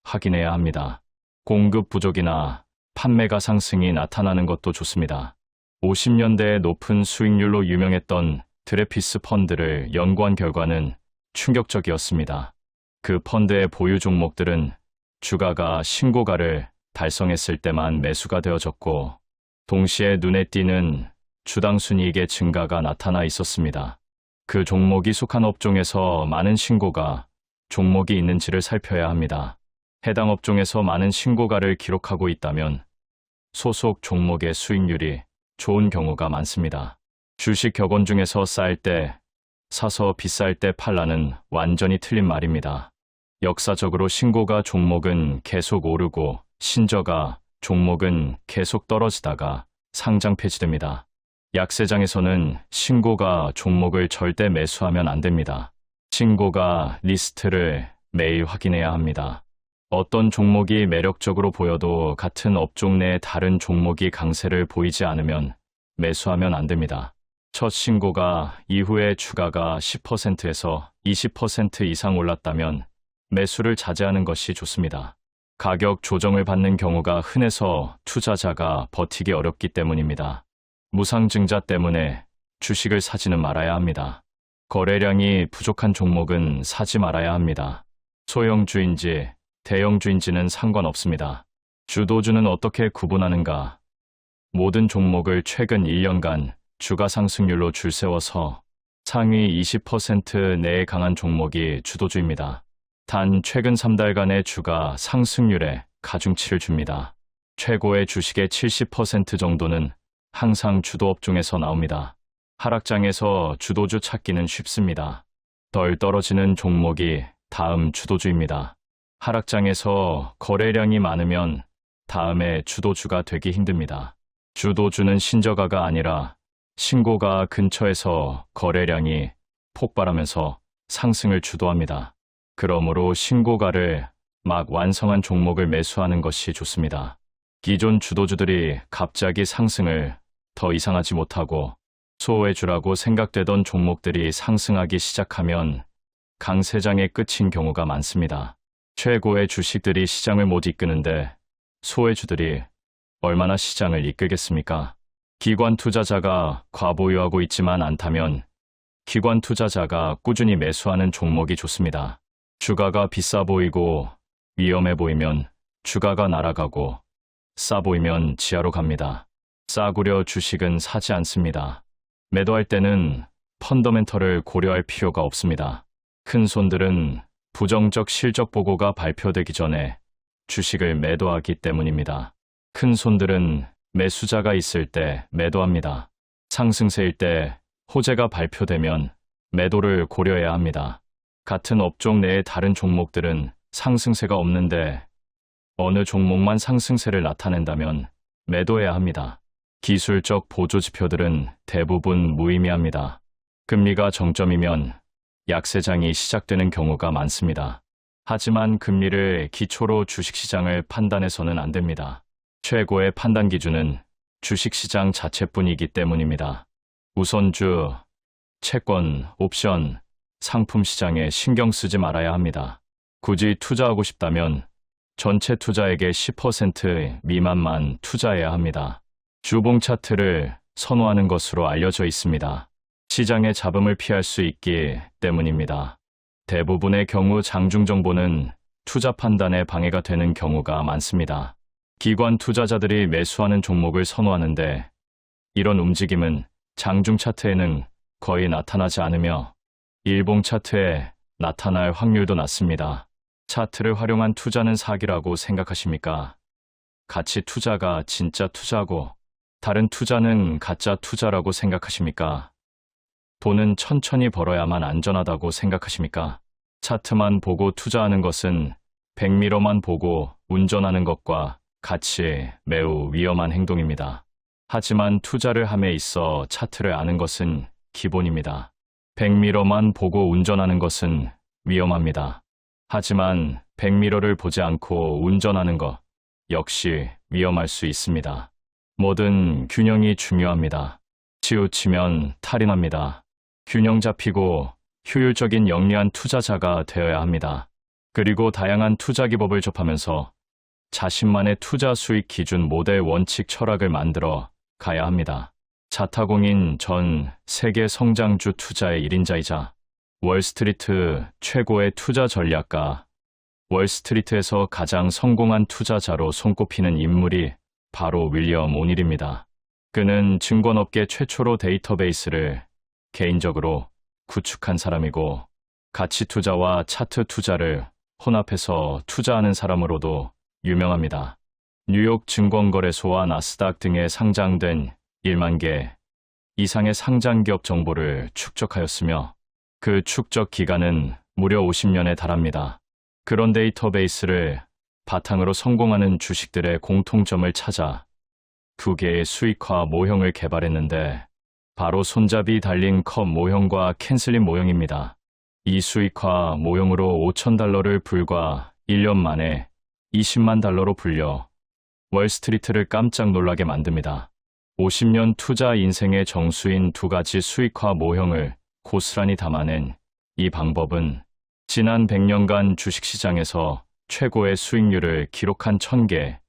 확인해야 합니다. 공급 부족이나 판매가 상승이 나타나는 것도 좋습니다. 50년대에 높은 수익률로 유명했던 드레피스 펀드를 연구한 결과는 충격적이었습니다. 그 펀드의 보유 종목들은 주가가 신고가를 달성했을 때만 매수가 되어졌고 동시에 눈에 띄는 주당 순이익의 증가가 나타나 있었습니다. 그 종목이 속한 업종에서 많은 신고가 종목이 있는지를 살펴야 합니다. 해당 업종에서 많은 신고가를 기록하고 있다면 소속 종목의 수익률이 좋은 경우가 많습니다. 주식 격언 중에서 쌀 때 사서 비쌀 때 팔라는 완전히 틀린 말입니다. 역사적으로 신고가 종목은 계속 오르고 신저가 종목은 계속 떨어지다가 상장 폐지됩니다. 약세장에서는 신고가 종목을 절대 매수하면 안 됩니다. 신고가 리스트를 매일 확인해야 합니다. 어떤 종목이 매력적으로 보여도 같은 업종 내 다른 종목이 강세를 보이지 않으면 매수하면 안 됩니다. 첫 신고가 이후에 주가가 10%에서 20% 이상 올랐다면 매수를 자제하는 것이 좋습니다. 가격 조정을 받는 경우가 흔해서 투자자가 버티기 어렵기 때문입니다. 무상증자 때문에 주식을 사지는 말아야 합니다. 거래량이 부족한 종목은 사지 말아야 합니다. 소형주인지 대형주인지는 상관없습니다. 주도주는 어떻게 구분하는가? 모든 종목을 최근 1년간 주가 상승률로 줄 세워서 상위 20% 내에 강한 종목이 주도주입니다. 단 최근 3달간의 주가 상승률에 가중치를 줍니다. 최고의 주식의 70% 정도는 항상 주도업종에서 나옵니다. 하락장에서 주도주 찾기는 쉽습니다. 덜 떨어지는 종목이 다음 주도주입니다. 하락장에서 거래량이 많으면 다음에 주도주가 되기 힘듭니다. 주도주는 신저가가 아니라 신고가 근처에서 거래량이 폭발하면서 상승을 주도합니다. 그러므로 신고가를 막 완성한 종목을 매수하는 것이 좋습니다. 기존 주도주들이 갑자기 상승을 더 이상하지 못하고 소외주라고 생각되던 종목들이 상승하기 시작하면 강세장의 끝인 경우가 많습니다. 최고의 주식들이 시장을 못 이끄는데 소외주들이 얼마나 시장을 이끌겠습니까? 기관 투자자가 과보유하고 있지만 않다면 기관 투자자가 꾸준히 매수하는 종목이 좋습니다. 주가가 비싸 보이고 위험해 보이면 주가가 날아가고 싸 보이면 지하로 갑니다. 싸구려 주식은 사지 않습니다. 매도할 때는 펀더멘털을 고려할 필요가 없습니다. 큰 손들은 부정적 실적 보고가 발표되기 전에 주식을 매도하기 때문입니다. 큰 손들은 매수자가 있을 때 매도합니다. 상승세일 때 호재가 발표되면 매도를 고려해야 합니다. 같은 업종 내의 다른 종목들은 상승세가 없는데 어느 종목만 상승세를 나타낸다면 매도해야 합니다. 기술적 보조지표들은 대부분 무의미합니다. 금리가 정점이면 약세장이 시작되는 경우가 많습니다. 하지만 금리를 기초로 주식시장을 판단해서는 안 됩니다. 최고의 판단 기준은 주식시장 자체뿐이기 때문입니다. 우선주, 채권, 옵션, 상품 시장에 신경 쓰지 말아야 합니다. 굳이 투자하고 싶다면 전체 투자액의 10% 미만만 투자해야 합니다. 주봉 차트를 선호하는 것으로 알려져 있습니다. 시장의 잡음을 피할 수 있기 때문입니다. 대부분의 경우 장중 정보는 투자 판단에 방해가 되는 경우가 많습니다. 기관 투자자들이 매수하는 종목을 선호하는데 이런 움직임은 장중 차트에는 거의 나타나지 않으며 일봉 차트에 나타날 확률도 낮습니다. 차트를 활용한 투자는 사기라고 생각하십니까? 가치 투자가 진짜 투자고 다른 투자는 가짜 투자라고 생각하십니까? 돈은 천천히 벌어야만 안전하다고 생각하십니까? 차트만 보고 투자하는 것은 백미러만 보고 운전하는 것과 같이 매우 위험한 행동입니다. 하지만 투자를 함에 있어 차트를 아는 것은 기본입니다. 백미러만 보고 운전하는 것은 위험합니다. 하지만 백미러를 보지 않고 운전하는 것 역시 위험할 수 있습니다. 뭐든 균형이 중요합니다. 치우치면 탈이 납니다. 균형 잡히고 효율적인 영리한 투자자가 되어야 합니다. 그리고 다양한 투자 기법을 접하면서 자신만의 투자 수익 기준 모델 원칙 철학을 만들어 가야 합니다. 자타공인 전 세계 성장주 투자의 1인자이자 월스트리트 최고의 투자 전략가, 월스트리트에서 가장 성공한 투자자로 손꼽히는 인물이 바로 윌리엄 오닐입니다. 그는 증권업계 최초로 데이터베이스를 개인적으로 구축한 사람이고 가치 투자와 차트 투자를 혼합해서 투자하는 사람으로도 유명합니다. 뉴욕 증권거래소와 나스닥 등에 상장된 1만 개 이상의 상장기업 정보를 축적하였으며 그 축적 기간은 무려 50년에 달합니다. 그런 데이터베이스를 바탕으로 성공하는 주식들의 공통점을 찾아 2개의 수익화 모형을 개발했는데 바로 손잡이 달린 컵 모형과 캔슬린 모형입니다. 이 수익화 모형으로 $5,000를 불과 1년 만에 $20만 달러로 불려 월스트리트를 깜짝 놀라게 만듭니다. 50년 투자 인생의 정수인 2가지 수익화 모형을 고스란히 담아낸 이 방법은 지난 100년간 주식시장에서 최고의 수익률을 기록한 1000개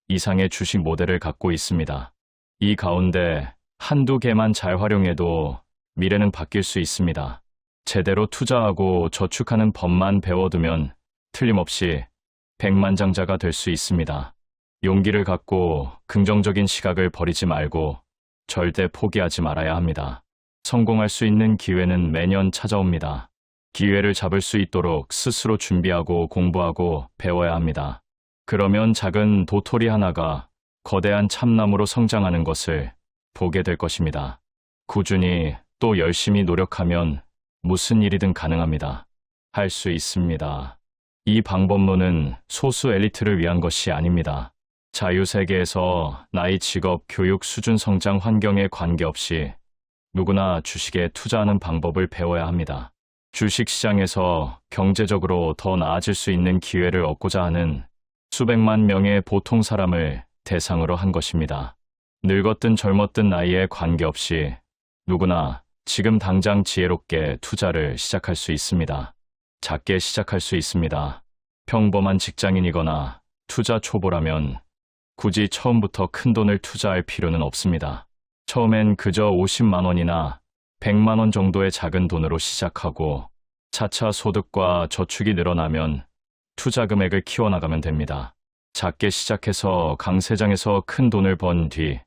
이상의 주식 모델을 갖고 있습니다. 이 가운데 한두 개만 잘 활용해도 미래는 바뀔 수 있습니다. 제대로 투자하고 저축하는 법만 배워두면 틀림없이 백만장자가 될 수 있습니다. 용기를 갖고 긍정적인 시각을 버리지 말고 절대 포기하지 말아야 합니다. 성공할 수 있는 기회는 매년 찾아옵니다. 기회를 잡을 수 있도록 스스로 준비하고 공부하고 배워야 합니다. 그러면 작은 도토리 하나가 거대한 참나무로 성장하는 것을 보게 될 것입니다. 꾸준히 또 열심히 노력하면 무슨 일이든 가능합니다. 할 수 있습니다. 이 방법론은 소수 엘리트를 위한 것이 아닙니다. 자유세계에서 나이, 직업, 교육, 수준, 성장 환경에 관계없이 누구나 주식에 투자하는 방법을 배워야 합니다. 주식시장에서 경제적으로 더 나아질 수 있는 기회를 얻고자 하는 수백만 명의 보통 사람을 대상으로 한 것입니다. 늙었든 젊었든 나이에 관계없이 누구나 지금 당장 지혜롭게 투자를 시작할 수 있습니다. 작게 시작할 수 있습니다. 평범한 직장인이거나 투자 초보라면 굳이 처음부터 큰 돈을 투자할 필요는 없습니다. 처음엔 그저 50만 원이나 100만 원 정도의 작은 돈으로 시작하고 차차 소득과 저축이 늘어나면 투자 금액을 키워나가면 됩니다. 작게 시작해서 강세장에서 큰 돈을 번 뒤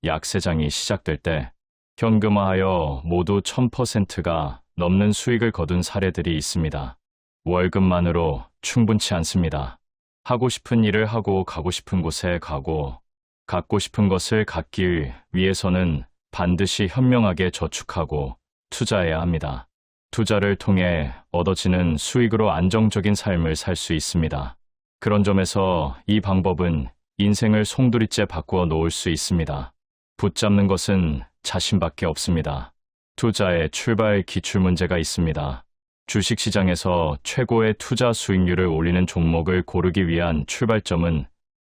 약세장이 시작될 때 현금화하여 모두 1000%가 넘는 수익을 거둔 사례들이 있습니다. 월급만으로 충분치 않습니다. 하고 싶은 일을 하고 가고 싶은 곳에 가고 갖고 싶은 것을 갖기 위해서는 반드시 현명하게 저축하고 투자해야 합니다. 투자를 통해 얻어지는 수익으로 안정적인 삶을 살 수 있습니다. 그런 점에서 이 방법은 인생을 송두리째 바꾸어 놓을 수 있습니다. 붙잡는 것은 자신밖에 없습니다. 투자의 출발 기출 문제가 있습니다. 주식시장에서 최고의 투자 수익률을 올리는 종목을 고르기 위한 출발점은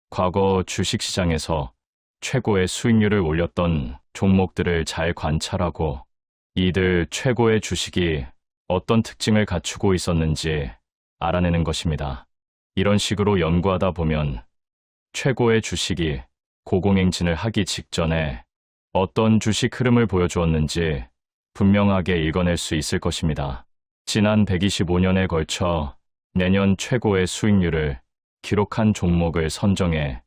과거 주식시장에서 최고의 수익률을 올렸던 종목들을 잘 관찰하고 이들 최고의 주식이 어떤 특징을 갖추고 있었는지 알아내는 것입니다. 이런 식으로 연구하다 보면 최고의 주식이 고공행진을 하기 직전에 어떤 주식 흐름을 보여주었는지 분명하게 읽어낼 수 있을 것입니다. 지난 125년에 걸쳐 내년 최고의 수익률을 기록한 종목을 선정해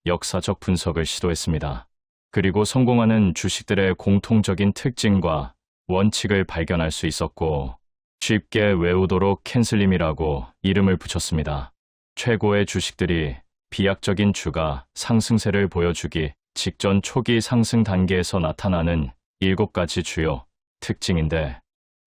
역사적 분석을 시도했습니다. 그리고 성공하는 주식들의 공통적인 특징과 원칙을 발견할 수 있었고 쉽게 외우도록 캔슬림이라고 이름을 붙였습니다. 최고의 주식들이 비약적인 주가 상승세를 보여주기 직전 초기 상승 단계에서 나타나는 7가지 주요 특징인데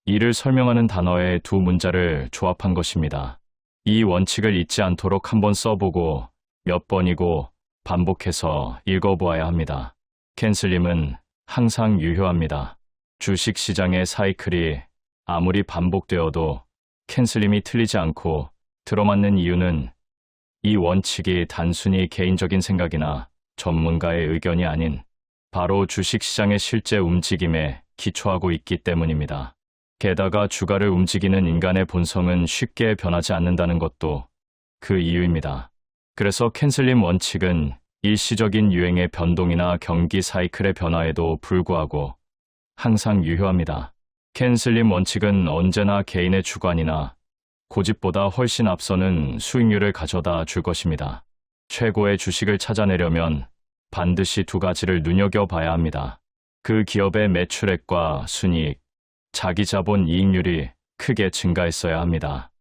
이를 설명하는 단어의 두 문자를 조합한 것입니다. 이 원칙을 잊지 않도록 한번 써보고 몇 번이고 반복해서 읽어보아야 합니다. 캔슬림은 항상 유효합니다. 주식시장의 사이클이 아무리 반복되어도 캔슬림이 틀리지 않고 들어맞는 이유는 이 원칙이 단순히 개인적인 생각이나 전문가의 의견이 아닌 바로 주식시장의 실제 움직임에 기초하고 있기 때문입니다. 게다가 주가를 움직이는 인간의 본성은 쉽게 변하지 않는다는 것도 그 이유입니다. 그래서 캔슬림 원칙은 일시적인 유행의 변동이나 경기 사이클의 변화에도 불구하고 항상 유효합니다. 캔슬림 원칙은 언제나 개인의 주관이나 고집보다 훨씬 앞서는 수익률을 가져다 줄 것입니다. 최고의 주식을 찾아내려면 반드시 두 가지를 눈여겨봐야 합니다. 그 기업의 매출액과 순이익, 자기 자본 이익률이 크게 증가했어야 합니다.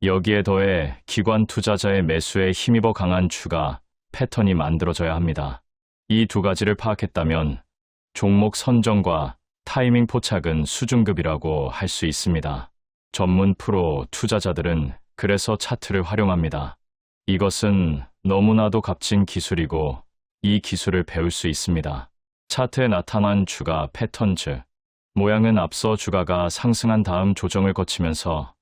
여기에 더해 기관 투자자의 매수에 힘입어 강한 주가 패턴이 만들어져야 합니다. 이 두 가지를 파악했다면 종목 선정과 타이밍 포착은 수준급이라고 할 수 있습니다. 전문 프로 투자자들은 그래서 차트를 활용합니다. 이것은 너무나도 값진 기술이고 이 기술을 배울 수 있습니다. 차트에 나타난 주가 패턴즈, 모양은 앞서 주가가 상승한 다음 조정을 거치면서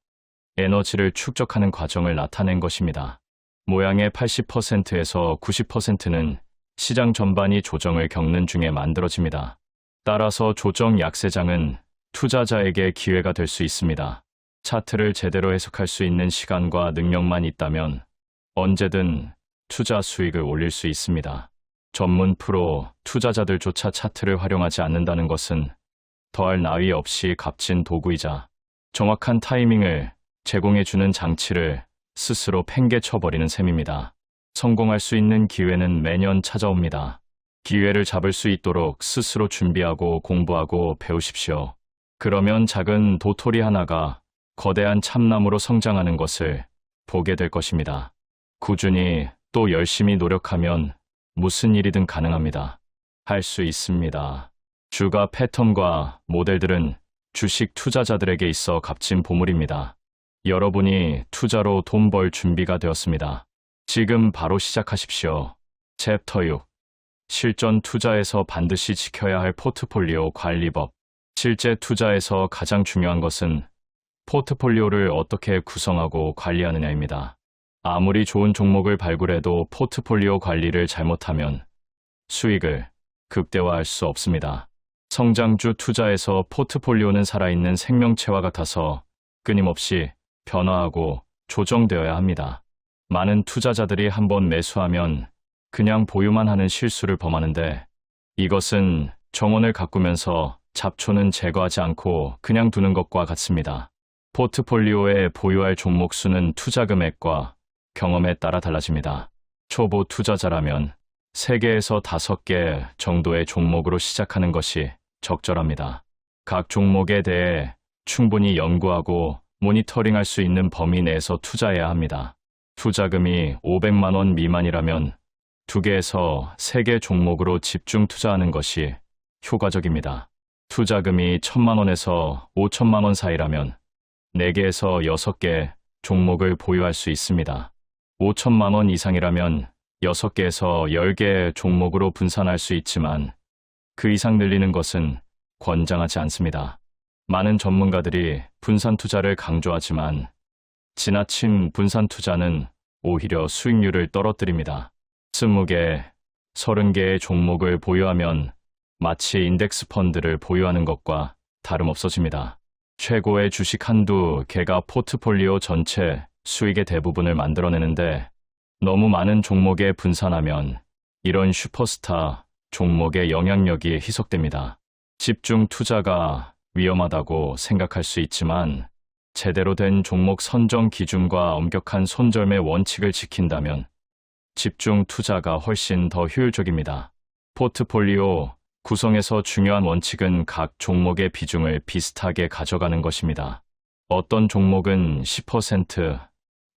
에너지를 축적하는 과정을 나타낸 것입니다. 모양의 80%에서 90%는 시장 전반이 조정을 겪는 중에 만들어집니다. 따라서 조정 약세장은 투자자에게 기회가 될 수 있습니다. 차트를 제대로 해석할 수 있는 시간과 능력만 있다면 언제든 투자 수익을 올릴 수 있습니다. 전문 프로 투자자들조차 차트를 활용하지 않는다는 것은 더할 나위 없이 값진 도구이자 정확한 타이밍을 제공해주는 장치를 스스로 팽개쳐버리는 셈입니다. 성공할 수 있는 기회는 매년 찾아옵니다. 기회를 잡을 수 있도록 스스로 준비하고 공부하고 배우십시오. 그러면 작은 도토리 하나가 거대한 참나무로 성장하는 것을 보게 될 것입니다. 꾸준히 또 열심히 노력하면 무슨 일이든 가능합니다. 할 수 있습니다. 주가 패턴과 모델들은 주식 투자자들에게 있어 값진 보물입니다. 여러분이 투자로 돈 벌 준비가 되었습니다. 지금 바로 시작하십시오. 챕터 6. 실전 투자에서 반드시 지켜야 할 포트폴리오 관리법. 실제 투자에서 가장 중요한 것은 포트폴리오를 어떻게 구성하고 관리하느냐입니다. 아무리 좋은 종목을 발굴해도 포트폴리오 관리를 잘못하면 수익을 극대화할 수 없습니다. 성장주 투자에서 포트폴리오는 살아있는 생명체와 같아서 끊임없이 변화하고 조정되어야 합니다. 많은 투자자들이 한번 매수하면 그냥 보유만 하는 실수를 범하는데 이것은 정원을 가꾸면서 잡초는 제거하지 않고 그냥 두는 것과 같습니다. 포트폴리오에 보유할 종목 수는 투자 금액과 경험에 따라 달라집니다. 초보 투자자라면 3개에서 5개 정도의 종목으로 시작하는 것이 적절합니다. 각 종목에 대해 충분히 연구하고 모니터링할 수 있는 범위 내에서 투자해야 합니다. 투자금이 500만 원 미만이라면 2개에서 3개 종목으로 집중 투자하는 것이 효과적입니다. 투자금이 1,000만 원에서 5천만 원 사이라면 4개에서 6개 종목을 보유할 수 있습니다. 5천만 원 이상이라면 6개에서 10개 종목으로 분산할 수 있지만 그 이상 늘리는 것은 권장하지 않습니다. 많은 전문가들이 분산 투자를 강조하지만 지나친 분산 투자는 오히려 수익률을 떨어뜨립니다. 20개, 30개의 종목을 보유하면 마치 인덱스 펀드를 보유하는 것과 다름없어집니다. 최고의 주식 한두 개가 포트폴리오 전체 수익의 대부분을 만들어내는데 너무 많은 종목에 분산하면 이런 슈퍼스타 종목의 영향력이 희석됩니다. 집중 투자가 위험하다고 생각할 수 있지만 제대로 된 종목 선정 기준과 엄격한 손절매 원칙을 지킨다면 집중 투자가 훨씬 더 효율적입니다. 포트폴리오 구성에서 중요한 원칙은 각 종목의 비중을 비슷하게 가져가는 것입니다. 어떤 종목은 10%,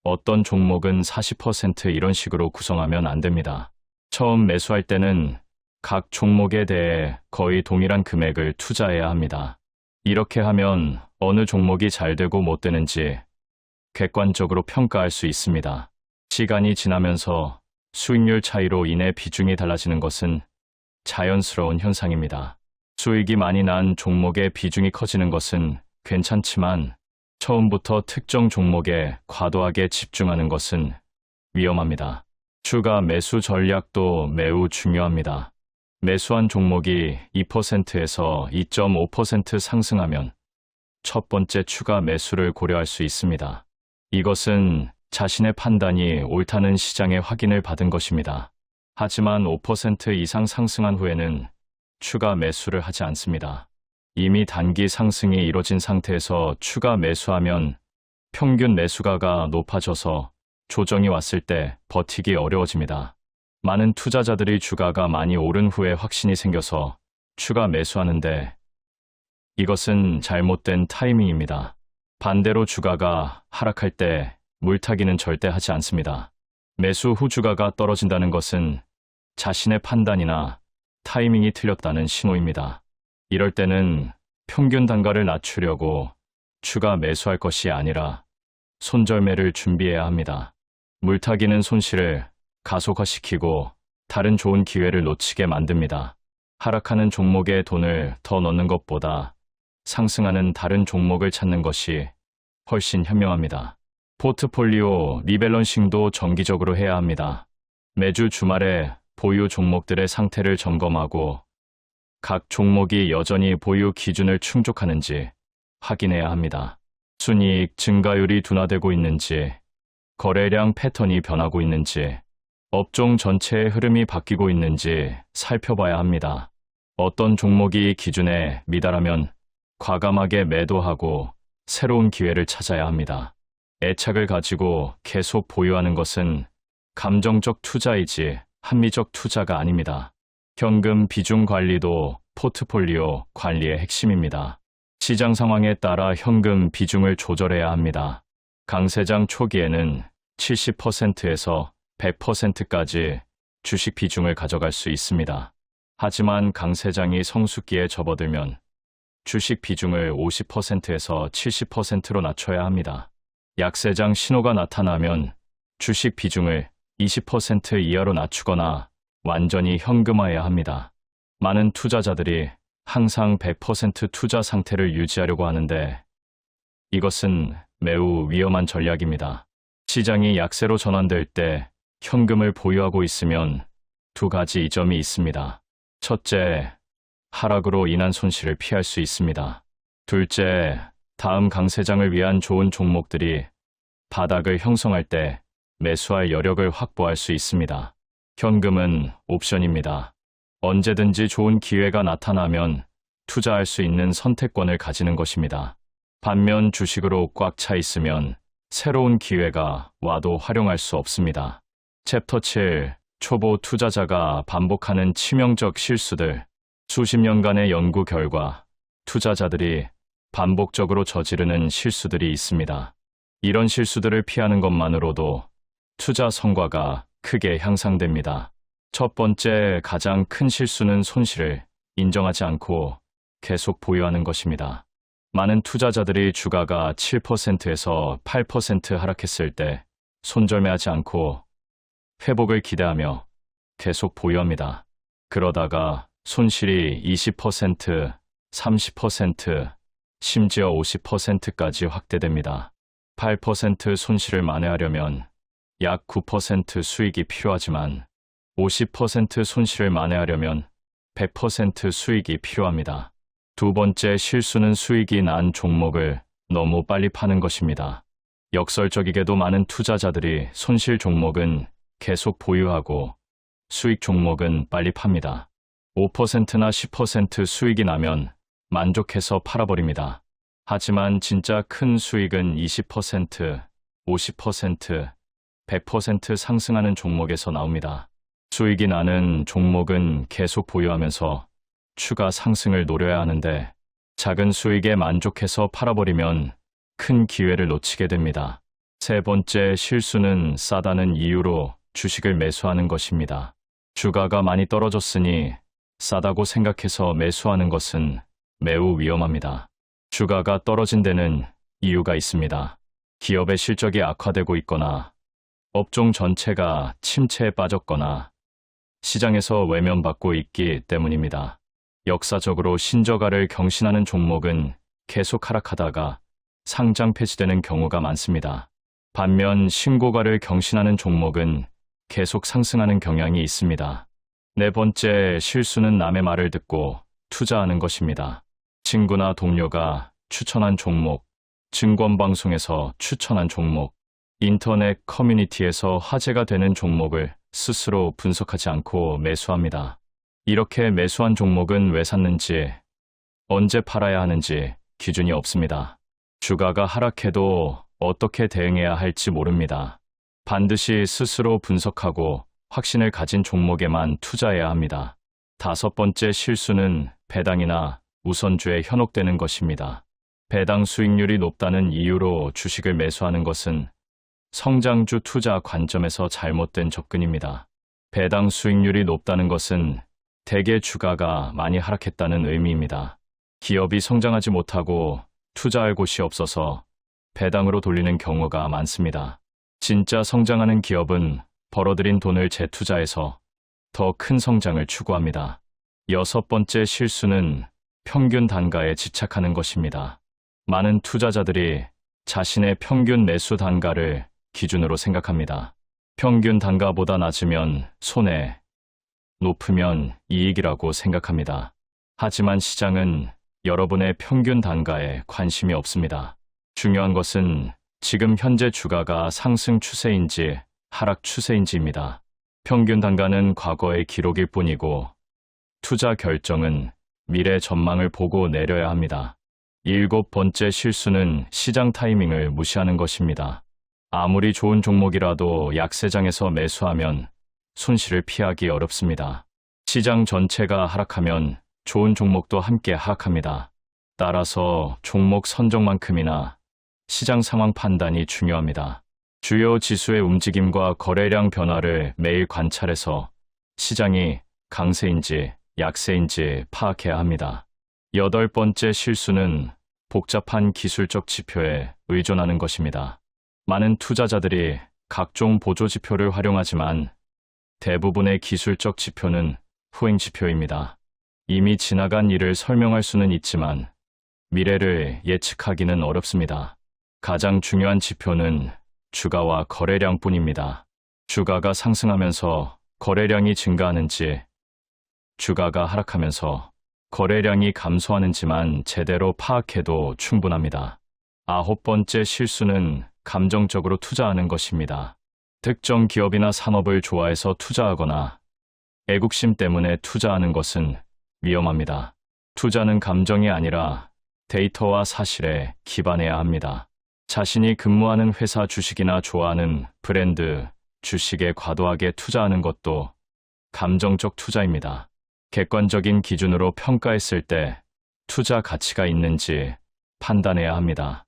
어떤 종목은 40% 이런 식으로 구성하면 안 됩니다. 처음 매수할 때는 각 종목에 대해 거의 동일한 금액을 투자해야 합니다. 이렇게 하면 어느 종목이 잘 되고 못 되는지 객관적으로 평가할 수 있습니다. 시간이 지나면서 수익률 차이로 인해 비중이 달라지는 것은 자연스러운 현상입니다. 수익이 많이 난 종목의 비중이 커지는 것은 괜찮지만 처음부터 특정 종목에 과도하게 집중하는 것은 위험합니다. 추가 매수 전략도 매우 중요합니다. 매수한 종목이 2%에서 2.5% 상승하면 첫 번째 추가 매수를 고려할 수 있습니다. 이것은 자신의 판단이 옳다는 시장의 확인을 받은 것입니다. 하지만 5% 이상 상승한 후에는 추가 매수를 하지 않습니다. 이미 단기 상승이 이뤄진 상태에서 추가 매수하면 평균 매수가가 높아져서 조정이 왔을 때 버티기 어려워집니다. 많은 투자자들이 주가가 많이 오른 후에 확신이 생겨서 추가 매수하는데 이것은 잘못된 타이밍입니다. 반대로 주가가 하락할 때 물타기는 절대 하지 않습니다. 매수 후 주가가 떨어진다는 것은 자신의 판단이나 타이밍이 틀렸다는 신호입니다. 이럴 때는 평균 단가를 낮추려고 추가 매수할 것이 아니라 손절매를 준비해야 합니다. 물타기는 손실을 가속화시키고 다른 좋은 기회를 놓치게 만듭니다. 하락하는 종목에 돈을 더 넣는 것보다 상승하는 다른 종목을 찾는 것이 훨씬 현명합니다. 포트폴리오 리밸런싱도 정기적으로 해야 합니다. 매주 주말에 보유 종목들의 상태를 점검하고 각 종목이 여전히 보유 기준을 충족하는지 확인해야 합니다. 순이익 증가율이 둔화되고 있는지, 거래량 패턴이 변하고 있는지, 업종 전체의 흐름이 바뀌고 있는지 살펴봐야 합니다. 어떤 종목이 기준에 미달하면 과감하게 매도하고 새로운 기회를 찾아야 합니다. 애착을 가지고 계속 보유하는 것은 감정적 투자이지 합리적 투자가 아닙니다. 현금 비중 관리도 포트폴리오 관리의 핵심입니다. 시장 상황에 따라 현금 비중을 조절해야 합니다. 강세장 초기에는 70%에서 100%까지 주식 비중을 가져갈 수 있습니다. 하지만 강세장이 성수기에 접어들면 주식 비중을 50%에서 70%로 낮춰야 합니다. 약세장 신호가 나타나면 주식 비중을 20% 이하로 낮추거나 완전히 현금화해야 합니다. 많은 투자자들이 항상 100% 투자 상태를 유지하려고 하는데 이것은 매우 위험한 전략입니다. 시장이 약세로 전환될 때 현금을 보유하고 있으면 두 가지 이점이 있습니다. 첫째, 하락으로 인한 손실을 피할 수 있습니다. 둘째, 다음 강세장을 위한 좋은 종목들이 바닥을 형성할 때 매수할 여력을 확보할 수 있습니다. 현금은 옵션입니다. 언제든지 좋은 기회가 나타나면 투자할 수 있는 선택권을 가지는 것입니다. 반면 주식으로 꽉 차 있으면 새로운 기회가 와도 활용할 수 없습니다. 챕터 7. 초보 투자자가 반복하는 치명적 실수들. 수십 년간의 연구 결과 투자자들이 반복적으로 저지르는 실수들이 있습니다. 이런 실수들을 피하는 것만으로도 투자 성과가 크게 향상됩니다. 첫 번째 가장 큰 실수는 손실을 인정하지 않고 계속 보유하는 것입니다. 많은 투자자들이 주가가 7%에서 8% 하락했을 때 손절매하지 않고 회복을 기대하며 계속 보유합니다. 그러다가 손실이 20%, 30%, 심지어 50%까지 확대됩니다. 8% 손실을 만회하려면 약 9% 수익이 필요하지만 50% 손실을 만회하려면 100% 수익이 필요합니다. 두 번째 실수는 수익이 난 종목을 너무 빨리 파는 것입니다. 역설적이게도 많은 투자자들이 손실 종목은 계속 보유하고 수익 종목은 빨리 팝니다. 5%나 10% 수익이 나면 만족해서 팔아버립니다. 하지만 진짜 큰 수익은 20%, 50%, 100% 상승하는 종목에서 나옵니다. 수익이 나는 종목은 계속 보유하면서 추가 상승을 노려야 하는데 작은 수익에 만족해서 팔아버리면 큰 기회를 놓치게 됩니다. 세 번째 실수는 싸다는 이유로 주식을 매수하는 것입니다. 주가가 많이 떨어졌으니 싸다고 생각해서 매수하는 것은 매우 위험합니다. 주가가 떨어진 데는 이유가 있습니다. 기업의 실적이 악화되고 있거나 업종 전체가 침체에 빠졌거나 시장에서 외면받고 있기 때문입니다. 역사적으로 신저가를 경신하는 종목은 계속 하락하다가 상장 폐지되는 경우가 많습니다. 반면 신고가를 경신하는 종목은 계속 상승하는 경향이 있습니다. 네 번째 실수는 남의 말을 듣고 투자하는 것입니다. 친구나 동료가 추천한 종목, 증권방송에서 추천한 종목, 인터넷 커뮤니티에서 화제가 되는 종목을 스스로 분석하지 않고 매수합니다. 이렇게 매수한 종목은 왜 샀는지, 언제 팔아야 하는지 기준이 없습니다. 주가가 하락해도 어떻게 대응해야 할지 모릅니다. 반드시 스스로 분석하고 확신을 가진 종목에만 투자해야 합니다. 다섯 번째 실수는 배당이나 우선주에 현혹되는 것입니다. 배당 수익률이 높다는 이유로 주식을 매수하는 것은 성장주 투자 관점에서 잘못된 접근입니다. 배당 수익률이 높다는 것은 대개 주가가 많이 하락했다는 의미입니다. 기업이 성장하지 못하고 투자할 곳이 없어서 배당으로 돌리는 경우가 많습니다. 진짜 성장하는 기업은 벌어들인 돈을 재투자해서 더 큰 성장을 추구합니다. 여섯 번째 실수는 평균 단가에 집착하는 것입니다. 많은 투자자들이 자신의 평균 매수 단가를 기준으로 생각합니다. 평균 단가보다 낮으면 손해, 높으면 이익이라고 생각합니다. 하지만 시장은 여러분의 평균 단가에 관심이 없습니다. 중요한 것은 지금 현재 주가가 상승 추세인지 하락 추세인지입니다. 평균 단가는 과거의 기록일 뿐이고 투자 결정은 미래 전망을 보고 내려야 합니다. 일곱 번째 실수는 시장 타이밍을 무시하는 것입니다. 아무리 좋은 종목이라도 약세장에서 매수하면 손실을 피하기 어렵습니다. 시장 전체가 하락하면 좋은 종목도 함께 하락합니다. 따라서 종목 선정만큼이나 시장 상황 판단이 중요합니다. 주요 지수의 움직임과 거래량 변화를 매일 관찰해서 시장이 강세인지 약세인지 파악해야 합니다. 여덟 번째 실수는 복잡한 기술적 지표에 의존하는 것입니다. 많은 투자자들이 각종 보조 지표를 활용하지만 대부분의 기술적 지표는 후행 지표입니다. 이미 지나간 일을 설명할 수는 있지만 미래를 예측하기는 어렵습니다. 가장 중요한 지표는 주가와 거래량뿐입니다. 주가가 상승하면서 거래량이 증가하는지, 주가가 하락하면서 거래량이 감소하는지만 제대로 파악해도 충분합니다. 아홉 번째 실수는 감정적으로 투자하는 것입니다. 특정 기업이나 산업을 좋아해서 투자하거나 애국심 때문에 투자하는 것은 위험합니다. 투자는 감정이 아니라 데이터와 사실에 기반해야 합니다. 자신이 근무하는 회사 주식이나 좋아하는 브랜드 주식에 과도하게 투자하는 것도 감정적 투자입니다. 객관적인 기준으로 평가했을 때 투자 가치가 있는지 판단해야 합니다.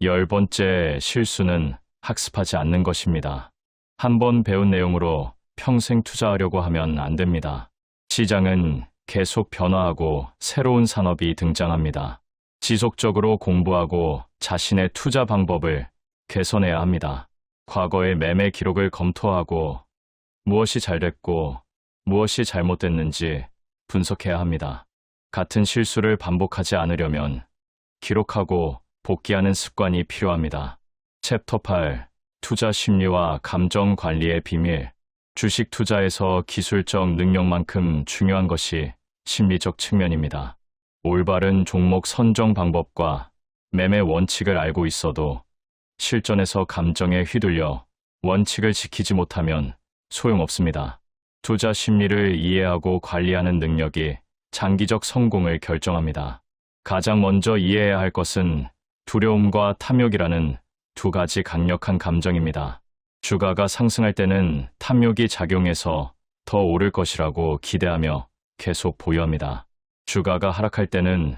열 번째 실수는 학습하지 않는 것입니다. 한 번 배운 내용으로 평생 투자하려고 하면 안 됩니다. 시장은 계속 변화하고 새로운 산업이 등장합니다. 지속적으로 공부하고 자신의 투자 방법을 개선해야 합니다. 과거의 매매 기록을 검토하고 무엇이 잘 됐고 무엇이 잘못됐는지 분석해야 합니다. 같은 실수를 반복하지 않으려면 기록하고 복기하는 습관이 필요합니다. 챕터 8. 투자 심리와 감정 관리의 비밀. 주식 투자에서 기술적 능력만큼 중요한 것이 심리적 측면입니다. 올바른 종목 선정 방법과 매매 원칙을 알고 있어도 실전에서 감정에 휘둘려 원칙을 지키지 못하면 소용없습니다. 투자 심리를 이해하고 관리하는 능력이 장기적 성공을 결정합니다. 가장 먼저 이해해야 할 것은 두려움과 탐욕이라는 두 가지 강력한 감정입니다. 주가가 상승할 때는 탐욕이 작용해서 더 오를 것이라고 기대하며 계속 보유합니다. 주가가 하락할 때는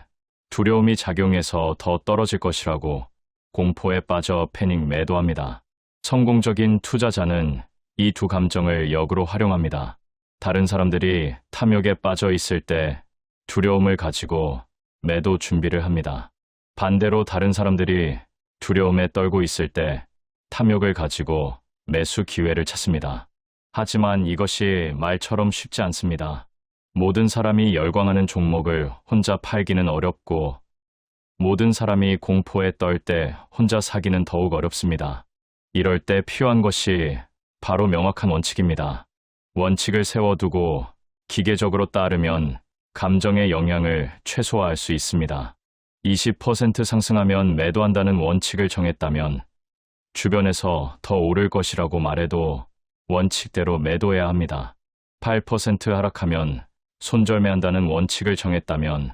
두려움이 작용해서 더 떨어질 것이라고 공포에 빠져 패닉 매도합니다. 성공적인 투자자는 이 두 감정을 역으로 활용합니다. 다른 사람들이 탐욕에 빠져 있을 때 두려움을 가지고 매도 준비를 합니다. 반대로 다른 사람들이 두려움에 떨고 있을 때 탐욕을 가지고 매수 기회를 찾습니다. 하지만 이것이 말처럼 쉽지 않습니다. 모든 사람이 열광하는 종목을 혼자 팔기는 어렵고 모든 사람이 공포에 떨 때 혼자 사기는 더욱 어렵습니다. 이럴 때 필요한 것이 바로 명확한 원칙입니다. 원칙을 세워두고 기계적으로 따르면 감정의 영향을 최소화할 수 있습니다. 20% 상승하면 매도한다는 원칙을 정했다면 주변에서 더 오를 것이라고 말해도 원칙대로 매도해야 합니다. 8% 하락하면 손절매한다는 원칙을 정했다면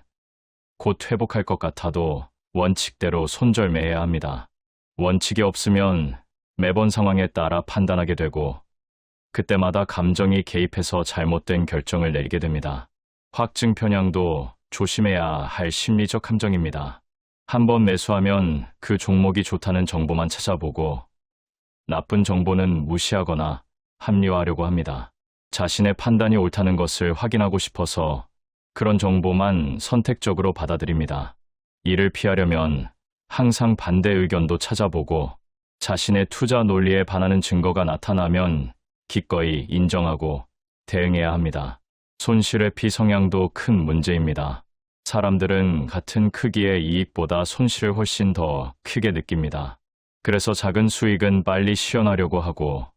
곧 회복할 것 같아도 원칙대로 손절매해야 합니다. 원칙이 없으면 매번 상황에 따라 판단하게 되고 그때마다 감정이 개입해서 잘못된 결정을 내리게 됩니다. 확증 편향도 조심해야 할 심리적 함정입니다. 한번 매수하면 그 종목이 좋다는 정보만 찾아보고 나쁜 정보는 무시하거나 합리화하려고 합니다. 자신의 판단이 옳다는 것을 확인하고 싶어서 그런 정보만 선택적으로 받아들입니다. 이를 피하려면 항상 반대 의견도 찾아보고 자신의 투자 논리에 반하는 증거가 나타나면 기꺼이 인정하고 대응해야 합니다. 손실회피 성향도 큰 문제입니다. 사람들은 같은 크기의 이익보다 손실을 훨씬 더 크게 느낍니다. 그래서 작은 수익은 빨리 실현하려고 하고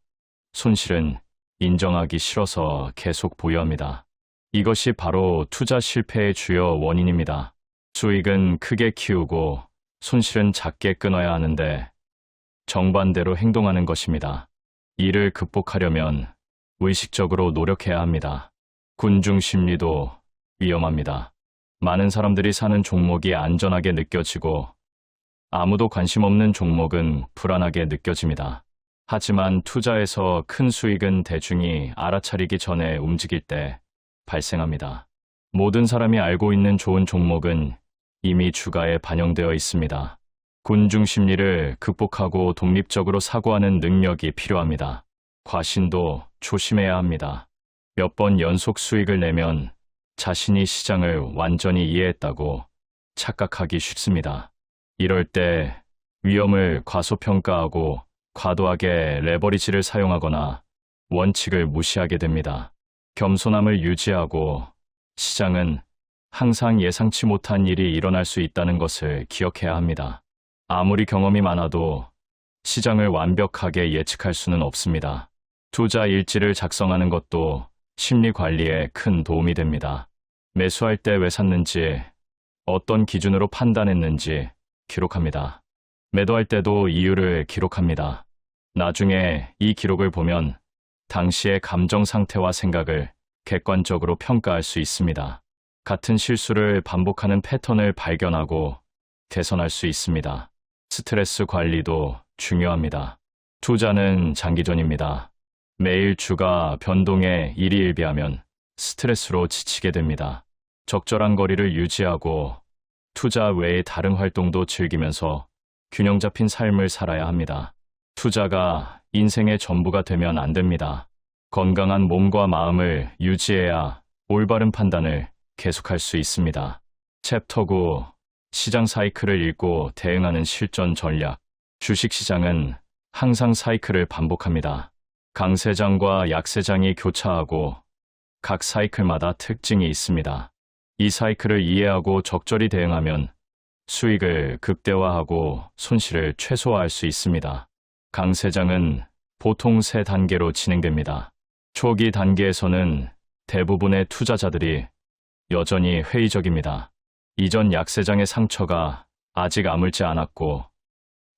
손실은 인정하기 싫어서 계속 보유합니다. 이것이 바로 투자 실패의 주요 원인입니다. 수익은 크게 키우고 손실은 작게 끊어야 하는데 정반대로 행동하는 것입니다. 이를 극복하려면 의식적으로 노력해야 합니다. 군중 심리도 위험합니다. 많은 사람들이 사는 종목이 안전하게 느껴지고 아무도 관심 없는 종목은 불안하게 느껴집니다. 하지만 투자에서 큰 수익은 대중이 알아차리기 전에 움직일 때 발생합니다. 모든 사람이 알고 있는 좋은 종목은 이미 주가에 반영되어 있습니다. 군중 심리를 극복하고 독립적으로 사고하는 능력이 필요합니다. 과신도 조심해야 합니다. 몇 번 연속 수익을 내면 자신이 시장을 완전히 이해했다고 착각하기 쉽습니다. 이럴 때 위험을 과소평가하고 과도하게 레버리지를 사용하거나 원칙을 무시하게 됩니다. 겸손함을 유지하고 시장은 항상 예상치 못한 일이 일어날 수 있다는 것을 기억해야 합니다. 아무리 경험이 많아도 시장을 완벽하게 예측할 수는 없습니다. 투자 일지를 작성하는 것도 심리 관리에 큰 도움이 됩니다. 매수할 때 왜 샀는지, 어떤 기준으로 판단했는지 기록합니다. 매도할 때도 이유를 기록합니다. 나중에 이 기록을 보면 당시의 감정 상태와 생각을 객관적으로 평가할 수 있습니다. 같은 실수를 반복하는 패턴을 발견하고 개선할 수 있습니다. 스트레스 관리도 중요합니다. 투자는 장기전입니다. 매일 주가 변동에 일희일비하면 스트레스로 지치게 됩니다. 적절한 거리를 유지하고 투자 외의 다른 활동도 즐기면서 균형 잡힌 삶을 살아야 합니다. 투자가 인생의 전부가 되면 안 됩니다. 건강한 몸과 마음을 유지해야 올바른 판단을 계속할 수 있습니다. 챕터 9. 시장 사이클을 읽고 대응하는 실전 전략. 주식시장은 항상 사이클을 반복합니다. 강세장과 약세장이 교차하고 각 사이클마다 특징이 있습니다. 이 사이클을 이해하고 적절히 대응하면 수익을 극대화하고 손실을 최소화할 수 있습니다. 강세장은 보통 3단계로 진행됩니다. 초기 단계에서는 대부분의 투자자들이 여전히 회의적입니다. 이전 약세장의 상처가 아직 아물지 않았고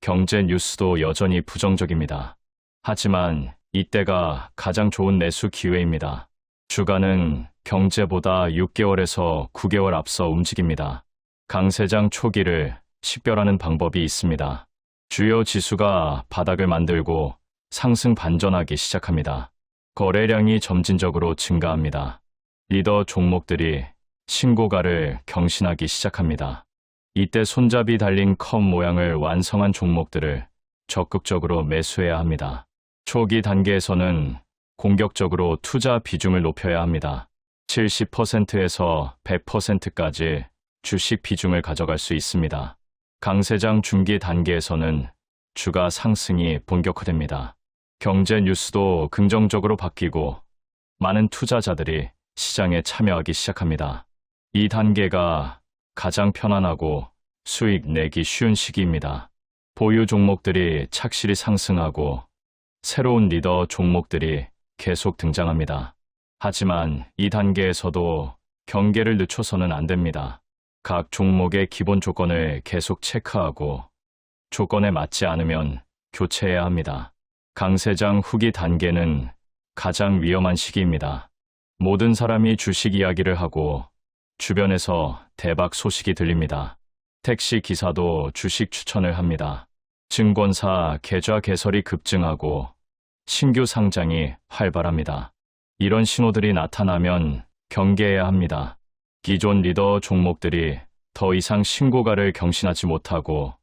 경제 뉴스도 여전히 부정적입니다. 하지만 이때가 가장 좋은 매수 기회입니다. 주가는 경제보다 6개월에서 9개월 앞서 움직입니다. 강세장 초기를 식별하는 방법이 있습니다. 주요 지수가 바닥을 만들고 상승 반전하기 시작합니다. 거래량이 점진적으로 증가합니다. 리더 종목들이 신고가를 경신하기 시작합니다. 이때 손잡이 달린 컵 모양을 완성한 종목들을 적극적으로 매수해야 합니다. 초기 단계에서는 공격적으로 투자 비중을 높여야 합니다. 70%에서 100%까지 주식 비중을 가져갈 수 있습니다. 강세장 중기 단계에서는 주가 상승이 본격화됩니다. 경제 뉴스도 긍정적으로 바뀌고 많은 투자자들이 시장에 참여하기 시작합니다. 이 단계가 가장 편안하고 수익 내기 쉬운 시기입니다. 보유 종목들이 착실히 상승하고 새로운 리더 종목들이 계속 등장합니다. 하지만 이 단계에서도 경계를 늦춰서는 안 됩니다. 각 종목의 기본 조건을 계속 체크하고 조건에 맞지 않으면 교체해야 합니다. 강세장 후기 단계는 가장 위험한 시기입니다. 모든 사람이 주식 이야기를 하고 주변에서 대박 소식이 들립니다. 택시 기사도 주식 추천을 합니다. 증권사 계좌 개설이 급증하고 신규 상장이 활발합니다. 이런 신호들이 나타나면 경계해야 합니다. 기존 리더 종목들이 더 이상 신고가를 경신하지 못하고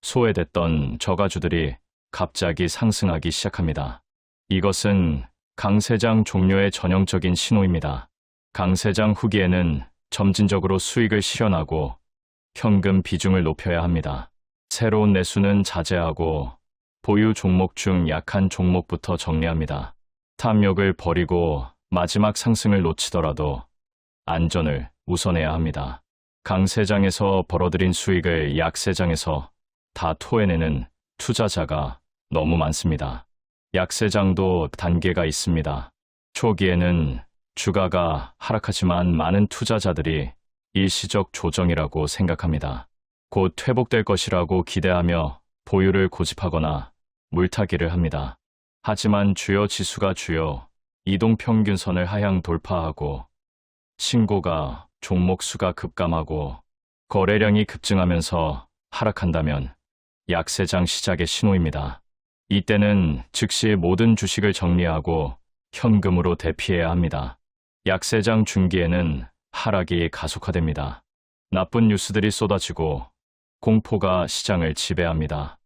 소외됐던 저가주들이 갑자기 상승하기 시작합니다. 이것은 강세장 종료의 전형적인 신호입니다. 강세장 후기에는 점진적으로 수익을 실현하고 현금 비중을 높여야 합니다. 새로운 매수는 자제하고 보유 종목 중 약한 종목부터 정리합니다. 탐욕을 버리고 마지막 상승을 놓치더라도 안전을 우선해야 합니다. 강세장에서 벌어들인 수익을 약세장에서 다 토해내는 투자자가 너무 많습니다. 약세장도 단계가 있습니다. 초기에는 주가가 하락하지만 많은 투자자들이 일시적 조정이라고 생각합니다. 곧 회복될 것이라고 기대하며 보유를 고집하거나 물타기를 합니다. 하지만 주요 지수가 주요 이동평균선을 하향 돌파하고 신고가 종목 수가 급감하고 거래량이 급증하면서 하락한다면 약세장 시작의 신호입니다. 이때는 즉시 모든 주식을 정리하고 현금으로 대피해야 합니다. 약세장 중기에는 하락이 가속화됩니다. 나쁜 뉴스들이 쏟아지고 공포가 시장을 지배합니다.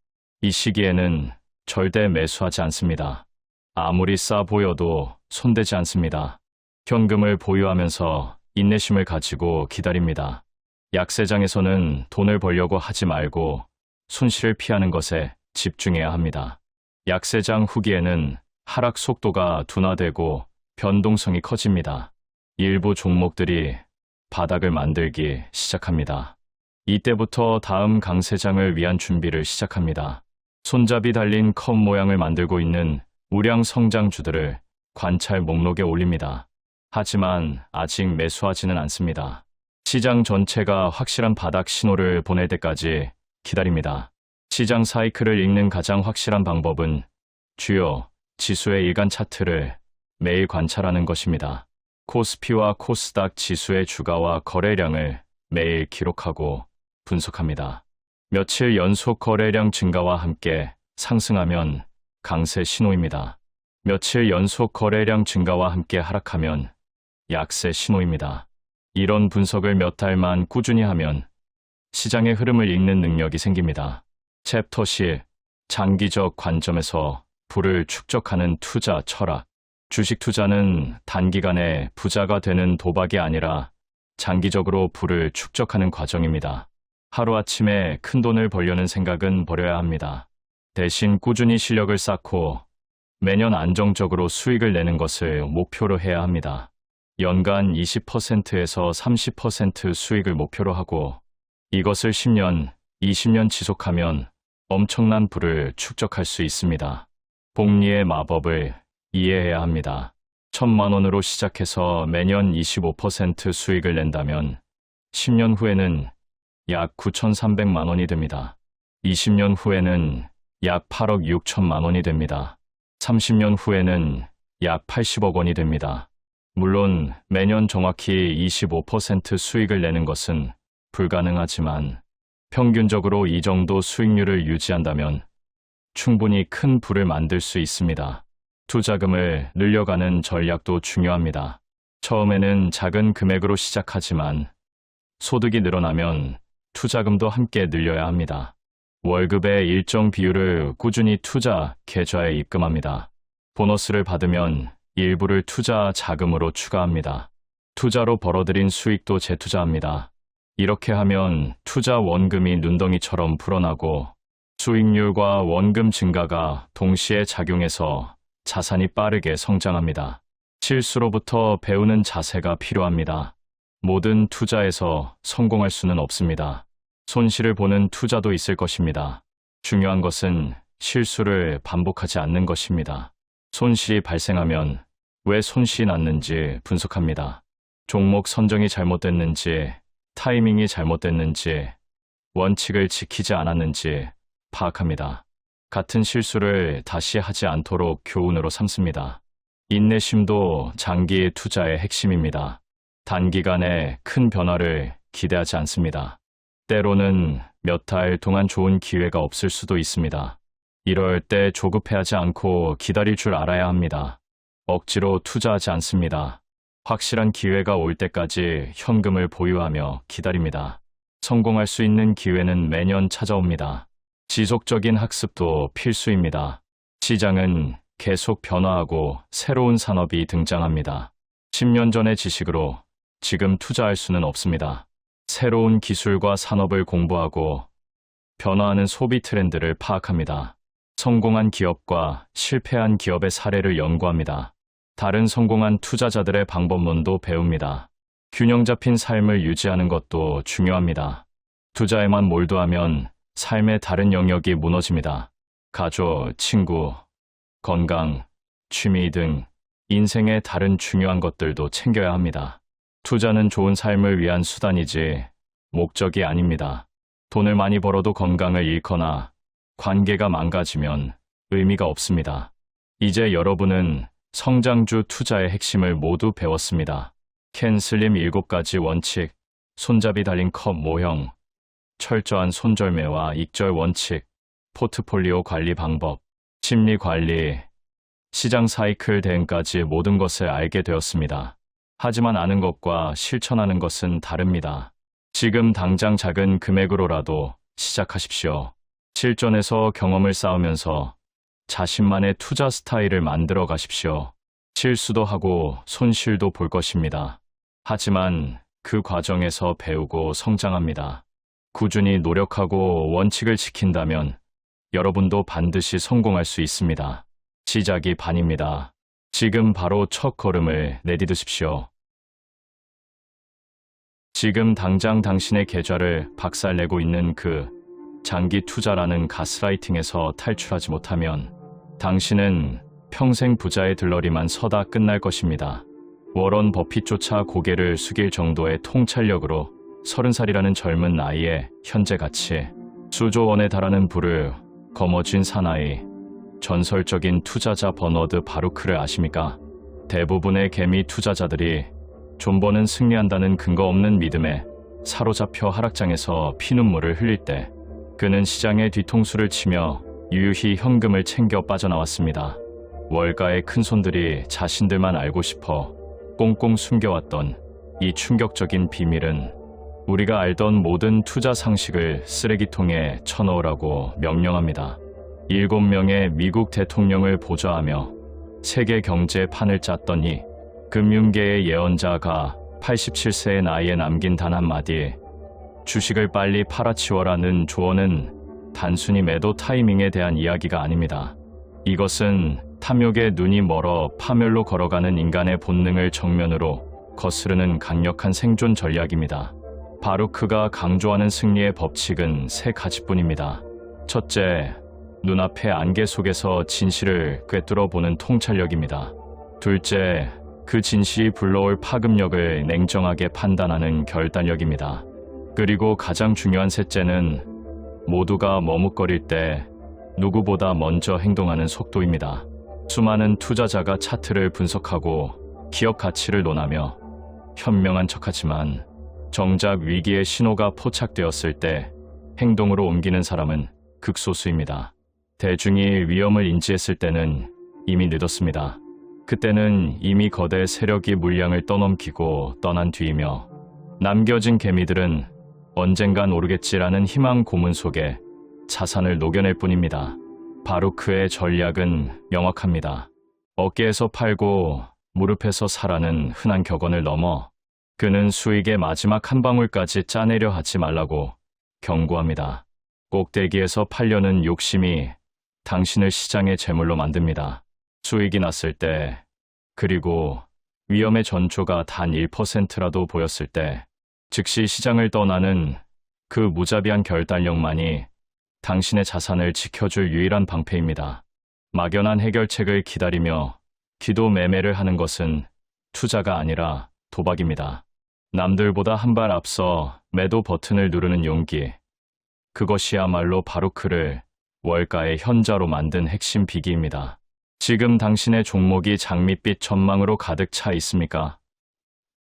이 시기에는 절대 매수하지 않습니다. 아무리 싸 보여도 손대지 않습니다. 현금을 보유하면서 인내심을 가지고 기다립니다. 약세장에서는 돈을 벌려고 하지 말고 손실을 피하는 것에 집중해야 합니다. 약세장 후기에는 하락 속도가 둔화되고 변동성이 커집니다. 일부 종목들이 바닥을 만들기 시작합니다. 이때부터 다음 강세장을 위한 준비를 시작합니다. 손잡이 달린 컵 모양을 만들고 있는 우량 성장주들을 관찰 목록에 올립니다. 하지만 아직 매수하지는 않습니다. 시장 전체가 확실한 바닥 신호를 보낼 때까지 기다립니다. 시장 사이클을 읽는 가장 확실한 방법은 주요 지수의 일간 차트를 매일 관찰하는 것입니다. 코스피와 코스닥 지수의 주가와 거래량을 매일 기록하고 분석합니다. 며칠 연속 거래량 증가와 함께 상승하면 강세 신호입니다. 며칠 연속 거래량 증가와 함께 하락하면 약세 신호입니다. 이런 분석을 몇 달만 꾸준히 하면 시장의 흐름을 읽는 능력이 생깁니다. 챕터 10. 장기적 관점에서 부를 축적하는 투자 철학. 주식 투자는 단기간에 부자가 되는 도박이 아니라 장기적으로 부를 축적하는 과정입니다. 하루아침에 큰 돈을 벌려는 생각은 버려야 합니다. 대신 꾸준히 실력을 쌓고 매년 안정적으로 수익을 내는 것을 목표로 해야 합니다. 연간 20%에서 30% 수익을 목표로 하고 이것을 10년, 20년 지속하면 엄청난 부를 축적할 수 있습니다. 복리의 마법을 이해해야 합니다. 1,000만 원으로 시작해서 매년 25% 수익을 낸다면 10년 후에는 약 9,300만 원이 됩니다. 20년 후에는 약 8억 6천만 원이 됩니다. 30년 후에는 약 80억 원이 됩니다. 물론 매년 정확히 25% 수익을 내는 것은 불가능하지만 평균적으로 이 정도 수익률을 유지한다면 충분히 큰 부를 만들 수 있습니다. 투자금을 늘려가는 전략도 중요합니다. 처음에는 작은 금액으로 시작하지만 소득이 늘어나면 투자금도 함께 늘려야 합니다. 월급의 일정 비율을 꾸준히 투자 계좌에 입금합니다. 보너스를 받으면 일부를 투자 자금으로 추가합니다. 투자로 벌어들인 수익도 재투자합니다. 이렇게 하면 투자 원금이 눈덩이처럼 불어나고 수익률과 원금 증가가 동시에 작용해서 자산이 빠르게 성장합니다. 실수로부터 배우는 자세가 필요합니다. 모든 투자에서 성공할 수는 없습니다. 손실을 보는 투자도 있을 것입니다. 중요한 것은 실수를 반복하지 않는 것입니다. 손실이 발생하면 왜 손실이 났는지 분석합니다. 종목 선정이 잘못됐는지, 타이밍이 잘못됐는지, 원칙을 지키지 않았는지 파악합니다. 같은 실수를 다시 하지 않도록 교훈으로 삼습니다. 인내심도 장기 투자의 핵심입니다. 단기간에 큰 변화를 기대하지 않습니다. 때로는 몇 달 동안 좋은 기회가 없을 수도 있습니다. 이럴 때 조급해하지 않고 기다릴 줄 알아야 합니다. 억지로 투자하지 않습니다. 확실한 기회가 올 때까지 현금을 보유하며 기다립니다. 성공할 수 있는 기회는 매년 찾아옵니다. 지속적인 학습도 필수입니다. 시장은 계속 변화하고 새로운 산업이 등장합니다. 10년 전의 지식으로 지금 투자할 수는 없습니다. 새로운 기술과 산업을 공부하고 변화하는 소비 트렌드를 파악합니다. 성공한 기업과 실패한 기업의 사례를 연구합니다. 다른 성공한 투자자들의 방법론도 배웁니다. 균형 잡힌 삶을 유지하는 것도 중요합니다. 투자에만 몰두하면 삶의 다른 영역이 무너집니다. 가족, 친구, 건강, 취미 등 인생의 다른 중요한 것들도 챙겨야 합니다. 투자는 좋은 삶을 위한 수단이지 목적이 아닙니다. 돈을 많이 벌어도 건강을 잃거나 관계가 망가지면 의미가 없습니다. 이제 여러분은 성장주 투자의 핵심을 모두 배웠습니다. 켄 슬림 7가지 원칙, 손잡이 달린 컵 모형, 철저한 손절매와 익절 원칙, 포트폴리오 관리 방법, 심리 관리, 시장 사이클 대응까지 모든 것을 알게 되었습니다. 하지만 아는 것과 실천하는 것은 다릅니다. 지금 당장 작은 금액으로라도 시작하십시오. 실전에서 경험을 쌓으면서 자신만의 투자 스타일을 만들어 가십시오. 실수도 하고 손실도 볼 것입니다. 하지만 그 과정에서 배우고 성장합니다. 꾸준히 노력하고 원칙을 지킨다면 여러분도 반드시 성공할 수 있습니다. 시작이 반입니다. 지금 바로 첫 걸음을 내디디십시오. 지금 당장 당신의 계좌를 박살내고 있는 그 장기 투자라는 가스라이팅에서 탈출하지 못하면 당신은 평생 부자의 들러리만 서다 끝날 것입니다. 워런 버핏조차 고개를 숙일 정도의 통찰력으로 30살이라는 젊은 나이에 현재 가치 수조 원에 달하는 부를 거머쥔 사나이, 전설적인 투자자 버너드 바루크를 아십니까? 대부분의 개미 투자자들이 존버는 승리한다는 근거 없는 믿음에 사로잡혀 하락장에서 피눈물을 흘릴 때 그는 시장의 뒤통수를 치며 유유히 현금을 챙겨 빠져나왔습니다. 월가의 큰손들이 자신들만 알고 싶어 꽁꽁 숨겨왔던 이 충격적인 비밀은 우리가 알던 모든 투자 상식을 쓰레기통에 쳐넣으라고 명령합니다. 7명의 미국 대통령을 보좌하며 세계 경제 판을 짰던 이 금융계의 예언자가 87세의 나이에 남긴 단 한마디 주식을 빨리 팔아치워라는 조언은 단순히 매도 타이밍에 대한 이야기가 아닙니다. 이것은 탐욕에 눈이 멀어 파멸로 걸어가는 인간의 본능을 정면으로 거스르는 강력한 생존 전략입니다. 바루크가 강조하는 승리의 법칙은 3가지뿐입니다. 첫째, 눈앞의 안개 속에서 진실을 꿰뚫어 보는 통찰력입니다. 둘째, 그 진실이 불러올 파급력을 냉정하게 판단하는 결단력입니다. 그리고 가장 중요한 셋째는 모두가 머뭇거릴 때 누구보다 먼저 행동하는 속도입니다. 수많은 투자자가 차트를 분석하고 기업 가치를 논하며 현명한 척하지만 정작 위기의 신호가 포착되었을 때 행동으로 옮기는 사람은 극소수입니다. 대중이 위험을 인지했을 때는 이미 늦었습니다. 그때는 이미 거대 세력이 물량을 떠넘기고 떠난 뒤이며 남겨진 개미들은 언젠간 오르겠지라는 희망 고문 속에 자산을 녹여낼 뿐입니다. 바루크의 전략은 명확합니다. 어깨에서 팔고 무릎에서 사라는 흔한 격언을 넘어 그는 수익의 마지막 한 방울까지 짜내려 하지 말라고 경고합니다. 꼭대기에서 팔려는 욕심이 당신을 시장의 제물로 만듭니다. 수익이 났을 때, 그리고 위험의 전초가 단 1%라도 보였을 때, 즉시 시장을 떠나는 그 무자비한 결단력만이 당신의 자산을 지켜줄 유일한 방패입니다. 막연한 해결책을 기다리며 기도 매매를 하는 것은 투자가 아니라 도박입니다. 남들보다 한 발 앞서 매도 버튼을 누르는 용기. 그것이야말로 바루크를 월가의 현자로 만든 핵심 비기입니다. 지금 당신의 종목이 장밋빛 전망으로 가득 차 있습니까?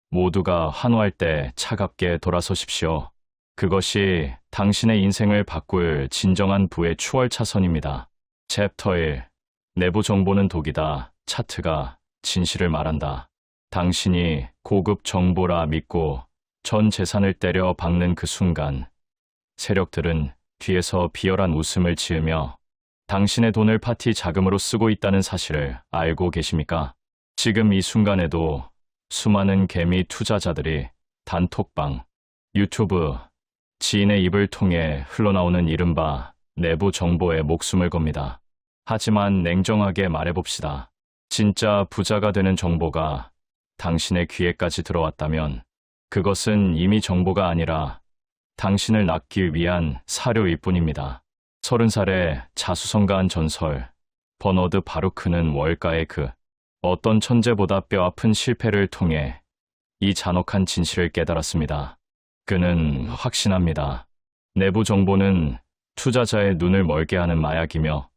모두가 환호할 때 차갑게 돌아서십시오. 그것이 당신의 인생을 바꿀 진정한 부의 추월차선입니다. 챕터 1. 내부 정보는 독이다. 차트가 진실을 말한다. 당신이 고급 정보라 믿고 전 재산을 때려 박는 그 순간, 세력들은 뒤에서 비열한 웃음을 지으며 당신의 돈을 파티 자금으로 쓰고 있다는 사실을 알고 계십니까? 지금 이 순간에도 수많은 개미 투자자들이 단톡방, 유튜브, 지인의 입을 통해 흘러나오는 이른바 내부 정보에 목숨을 겁니다. 하지만 냉정하게 말해봅시다. 진짜 부자가 되는 정보가 당신의 귀에까지 들어왔다면 그것은 이미 정보가 아니라 당신을 낳기 위한 사료일 뿐입니다. 30살의 자수성가한 전설, 버너드 바루크는 월가의 그 어떤 천재보다 뼈아픈 실패를 통해 이 잔혹한 진실을 깨달았습니다. 그는 확신합니다. 내부 정보는 투자자의 눈을 멀게 하는 마약이며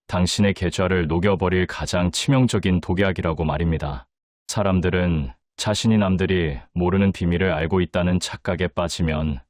당신의 계좌를 녹여버릴 가장 치명적인 독약이라고 말입니다. 사람들은 자신이 남들이 모르는 비밀을 알고 있다는 착각에 빠지면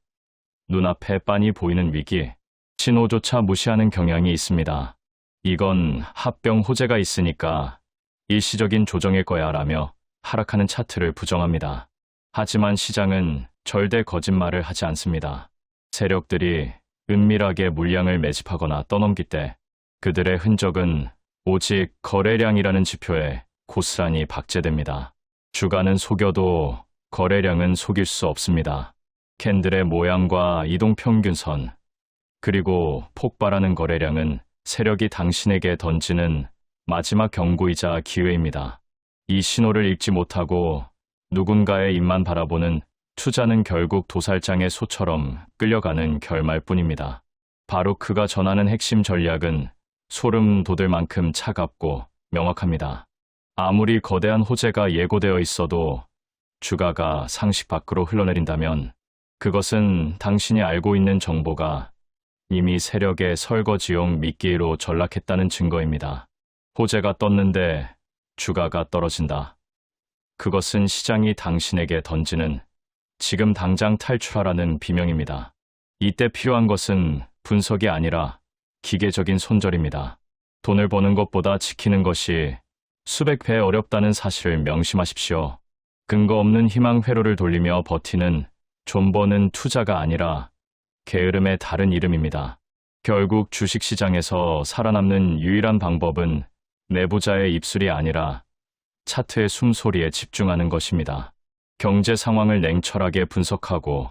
눈앞에 빤히 보이는 위기, 신호조차 무시하는 경향이 있습니다. 이건 합병 호재가 있으니까 일시적인 조정일 거야 라며 하락하는 차트를 부정합니다. 하지만 시장은 절대 거짓말을 하지 않습니다. 세력들이 은밀하게 물량을 매집하거나 떠넘길 때 그들의 흔적은 오직 거래량이라는 지표에 고스란히 박제됩니다. 주가는 속여도 거래량은 속일 수 없습니다. 캔들의 모양과 이동평균선, 그리고 폭발하는 거래량은 세력이 당신에게 던지는 마지막 경고이자 기회입니다. 이 신호를 읽지 못하고 누군가의 입만 바라보는 투자는 결국 도살장의 소처럼 끌려가는 결말뿐입니다. 바루크가 전하는 핵심 전략은 소름 돋을 만큼 차갑고 명확합니다. 아무리 거대한 호재가 예고되어 있어도 주가가 상식 밖으로 흘러내린다면 그것은 당신이 알고 있는 정보가 이미 세력의 설거지용 미끼로 전락했다는 증거입니다. 호재가 떴는데 주가가 떨어진다. 그것은 시장이 당신에게 던지는 지금 당장 탈출하라는 비명입니다. 이때 필요한 것은 분석이 아니라 기계적인 손절입니다. 돈을 버는 것보다 지키는 것이 수백 배 어렵다는 사실을 명심하십시오. 근거 없는 희망 회로를 돌리며 버티는 존버는 투자가 아니라 게으름의 다른 이름입니다. 결국 주식시장에서 살아남는 유일한 방법은 내부자의 입술이 아니라 차트의 숨소리에 집중하는 것입니다. 경제 상황을 냉철하게 분석하고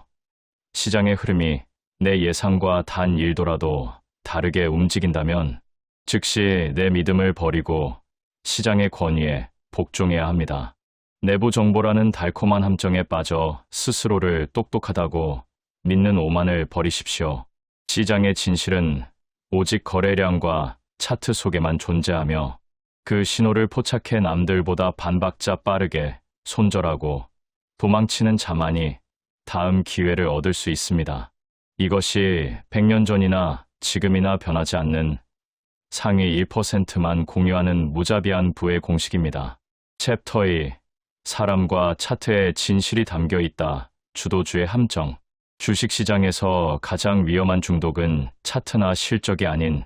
시장의 흐름이 내 예상과 단 1도라도 다르게 움직인다면 즉시 내 믿음을 버리고 시장의 권위에 복종해야 합니다. 내부 정보라는 달콤한 함정에 빠져 스스로를 똑똑하다고 믿는 오만을 버리십시오. 시장의 진실은 오직 거래량과 차트 속에만 존재하며 그 신호를 포착해 남들보다 반박자 빠르게 손절하고 도망치는 자만이 다음 기회를 얻을 수 있습니다. 이것이 100년 전이나 지금이나 변하지 않는 상위 1%만 공유하는 무자비한 부의 공식입니다. 챕터 2. 사람과 차트에 진실이 담겨 있다. 주도주의 함정. 주식시장에서 가장 위험한 중독은 차트나 실적이 아닌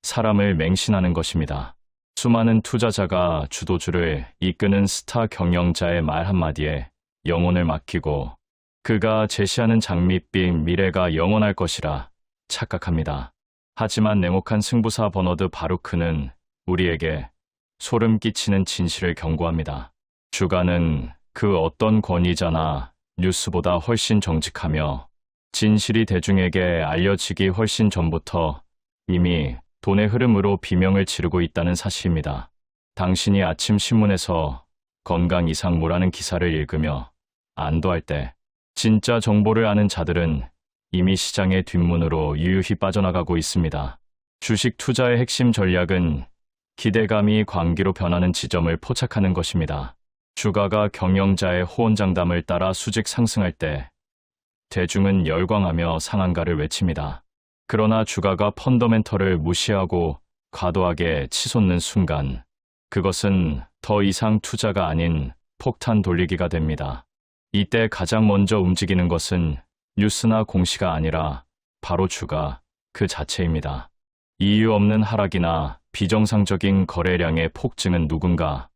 사람을 맹신하는 것입니다. 수많은 투자자가 주도주를 이끄는 스타 경영자의 말 한마디에 영혼을 맡기고 그가 제시하는 장밋빛 미래가 영원할 것이라 착각합니다. 하지만 냉혹한 승부사 버너드 바루크는 우리에게 소름 끼치는 진실을 경고합니다. 주가는 그 어떤 권위자나 뉴스보다 훨씬 정직하며 진실이 대중에게 알려지기 훨씬 전부터 이미 돈의 흐름으로 비명을 지르고 있다는 사실입니다. 당신이 아침 신문에서 건강 이상무라는 기사를 읽으며 안도할 때 진짜 정보를 아는 자들은 이미 시장의 뒷문으로 유유히 빠져나가고 있습니다. 주식 투자의 핵심 전략은 기대감이 광기로 변하는 지점을 포착하는 것입니다. 주가가 경영자의 호언장담을 따라 수직 상승할 때 대중은 열광하며 상한가를 외칩니다. 그러나 주가가 펀더멘털을 무시하고 과도하게 치솟는 순간 그것은 더 이상 투자가 아닌 폭탄 돌리기가 됩니다. 이때 가장 먼저 움직이는 것은 뉴스나 공시가 아니라 바로 주가 그 자체입니다. 이유 없는 하락이나 비정상적인 거래량의 폭증은 누군가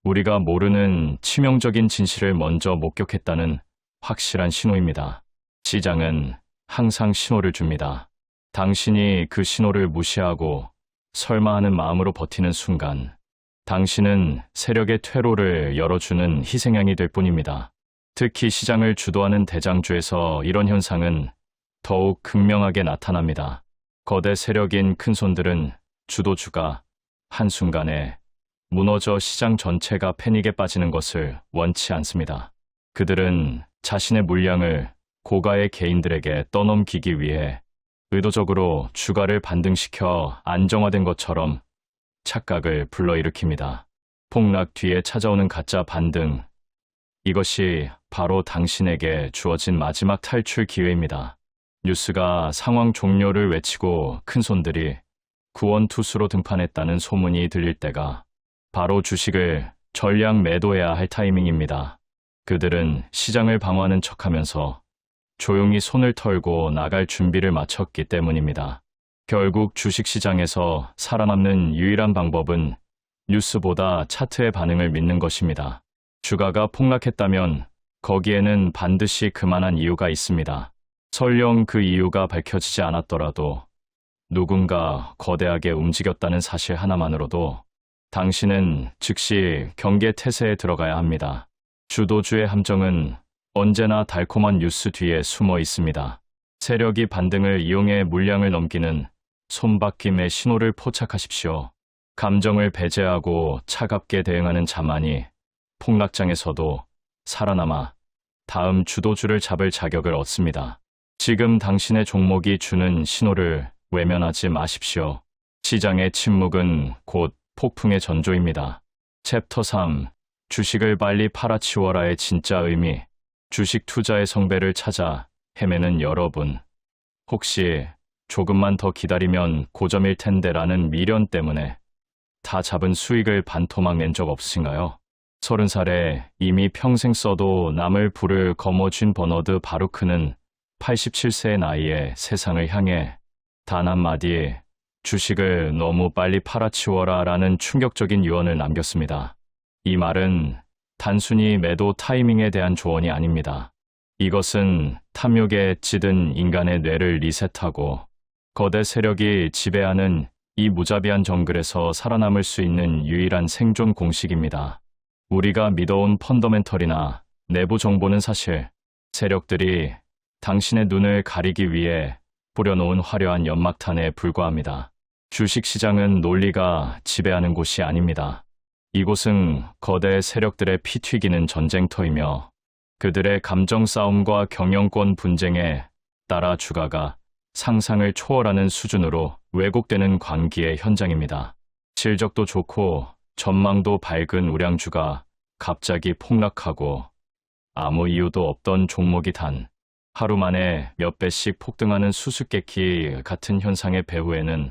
우리가 모르는 치명적인 진실을 먼저 목격했다는 확실한 신호입니다. 시장은 항상 신호를 줍니다. 당신이 그 신호를 무시하고 설마 하는 마음으로 버티는 순간 당신은 세력의 퇴로를 열어주는 희생양이 될 뿐입니다. 특히 시장을 주도하는 대장주에서 이런 현상은 더욱 극명하게 나타납니다. 거대 세력인 큰손들은 주도주가 한순간에 무너져 시장 전체가 패닉에 빠지는 것을 원치 않습니다. 그들은 자신의 물량을 고가의 개인들에게 떠넘기기 위해 의도적으로 주가를 반등시켜 안정화된 것처럼 착각을 불러일으킵니다. 폭락 뒤에 찾아오는 가짜 반등. 이것이 바로 당신에게 주어진 마지막 탈출 기회입니다. 뉴스가 상황 종료를 외치고 큰손들이 구원투수로 등판했다는 소문이 들릴 때가 바로 주식을 전량 매도해야 할 타이밍입니다. 그들은 시장을 방어하는 척하면서 조용히 손을 털고 나갈 준비를 마쳤기 때문입니다. 결국 주식시장에서 살아남는 유일한 방법은 뉴스보다 차트의 반응을 믿는 것입니다. 주가가 폭락했다면 거기에는 반드시 그만한 이유가 있습니다. 설령 그 이유가 밝혀지지 않았더라도 누군가 거대하게 움직였다는 사실 하나만으로도 당신은 즉시 경계 태세에 들어가야 합니다. 주도주의 함정은 언제나 달콤한 뉴스 뒤에 숨어 있습니다. 세력이 반등을 이용해 물량을 넘기는 손바뀜의 신호를 포착하십시오. 감정을 배제하고 차갑게 대응하는 자만이 폭락장에서도 살아남아 다음 주도주를 잡을 자격을 얻습니다. 지금 당신의 종목이 주는 신호를 외면하지 마십시오. 시장의 침묵은 곧 폭풍의 전조입니다. 챕터 3. 주식을 빨리 팔아치워라의 진짜 의미. 주식 투자의 성배를 찾아 헤매는 여러분. 혹시 조금만 더 기다리면 고점일 텐데라는 미련 때문에 다 잡은 수익을 반토막 낸 적 없으신가요? 30살에 이미 평생 써도 남을 부를 거머쥔 버너드 바루크는 87세의 나이에 세상을 향해 단 한마디 주식을 너무 빨리 팔아치워라 라는 충격적인 유언을 남겼습니다. 이 말은 단순히 매도 타이밍에 대한 조언이 아닙니다. 이것은 탐욕에 찌든 인간의 뇌를 리셋하고 거대 세력이 지배하는 이 무자비한 정글에서 살아남을 수 있는 유일한 생존 공식입니다. 우리가 믿어온 펀더멘털이나 내부 정보는 사실 세력들이 당신의 눈을 가리기 위해 뿌려놓은 화려한 연막탄에 불과합니다. 주식시장은 논리가 지배하는 곳이 아닙니다. 이곳은 거대 세력들의 피 튀기는 전쟁터이며 그들의 감정 싸움과 경영권 분쟁에 따라 주가가 상상을 초월하는 수준으로 왜곡되는 광기의 현장입니다. 실적도 좋고 전망도 밝은 우량주가 갑자기 폭락하고 아무 이유도 없던 종목이 단 하루 만에 몇 배씩 폭등하는 수수께끼 같은 현상의 배후에는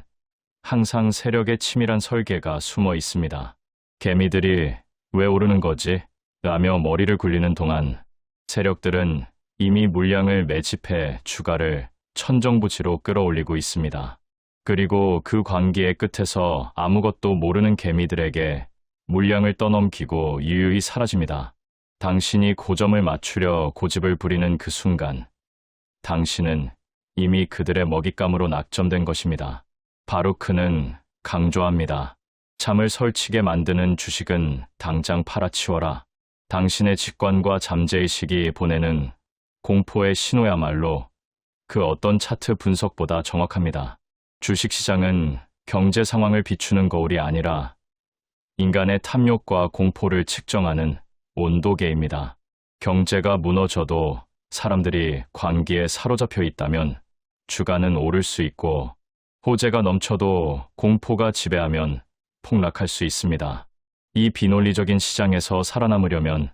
항상 세력의 치밀한 설계가 숨어 있습니다. 개미들이 왜 오르는 거지? 라며 머리를 굴리는 동안 세력들은 이미 물량을 매집해 주가를 천정부지로 끌어올리고 있습니다. 그리고 그 광기의 끝에서 아무것도 모르는 개미들에게 물량을 떠넘기고 유유히 사라집니다. 당신이 고점을 맞추려 고집을 부리는 그 순간, 당신은 이미 그들의 먹잇감으로 낙점된 것입니다. 바루크는 강조합니다. 잠을 설치게 만드는 주식은 당장 팔아치워라. 당신의 직관과 잠재의식이 보내는 공포의 신호야말로 그 어떤 차트 분석보다 정확합니다. 주식시장은 경제 상황을 비추는 거울이 아니라 인간의 탐욕과 공포를 측정하는 온도계입니다. 경제가 무너져도 사람들이 광기에 사로잡혀 있다면 주가는 오를 수 있고, 호재가 넘쳐도 공포가 지배하면 폭락할 수 있습니다. 이 비논리적인 시장에서 살아남으려면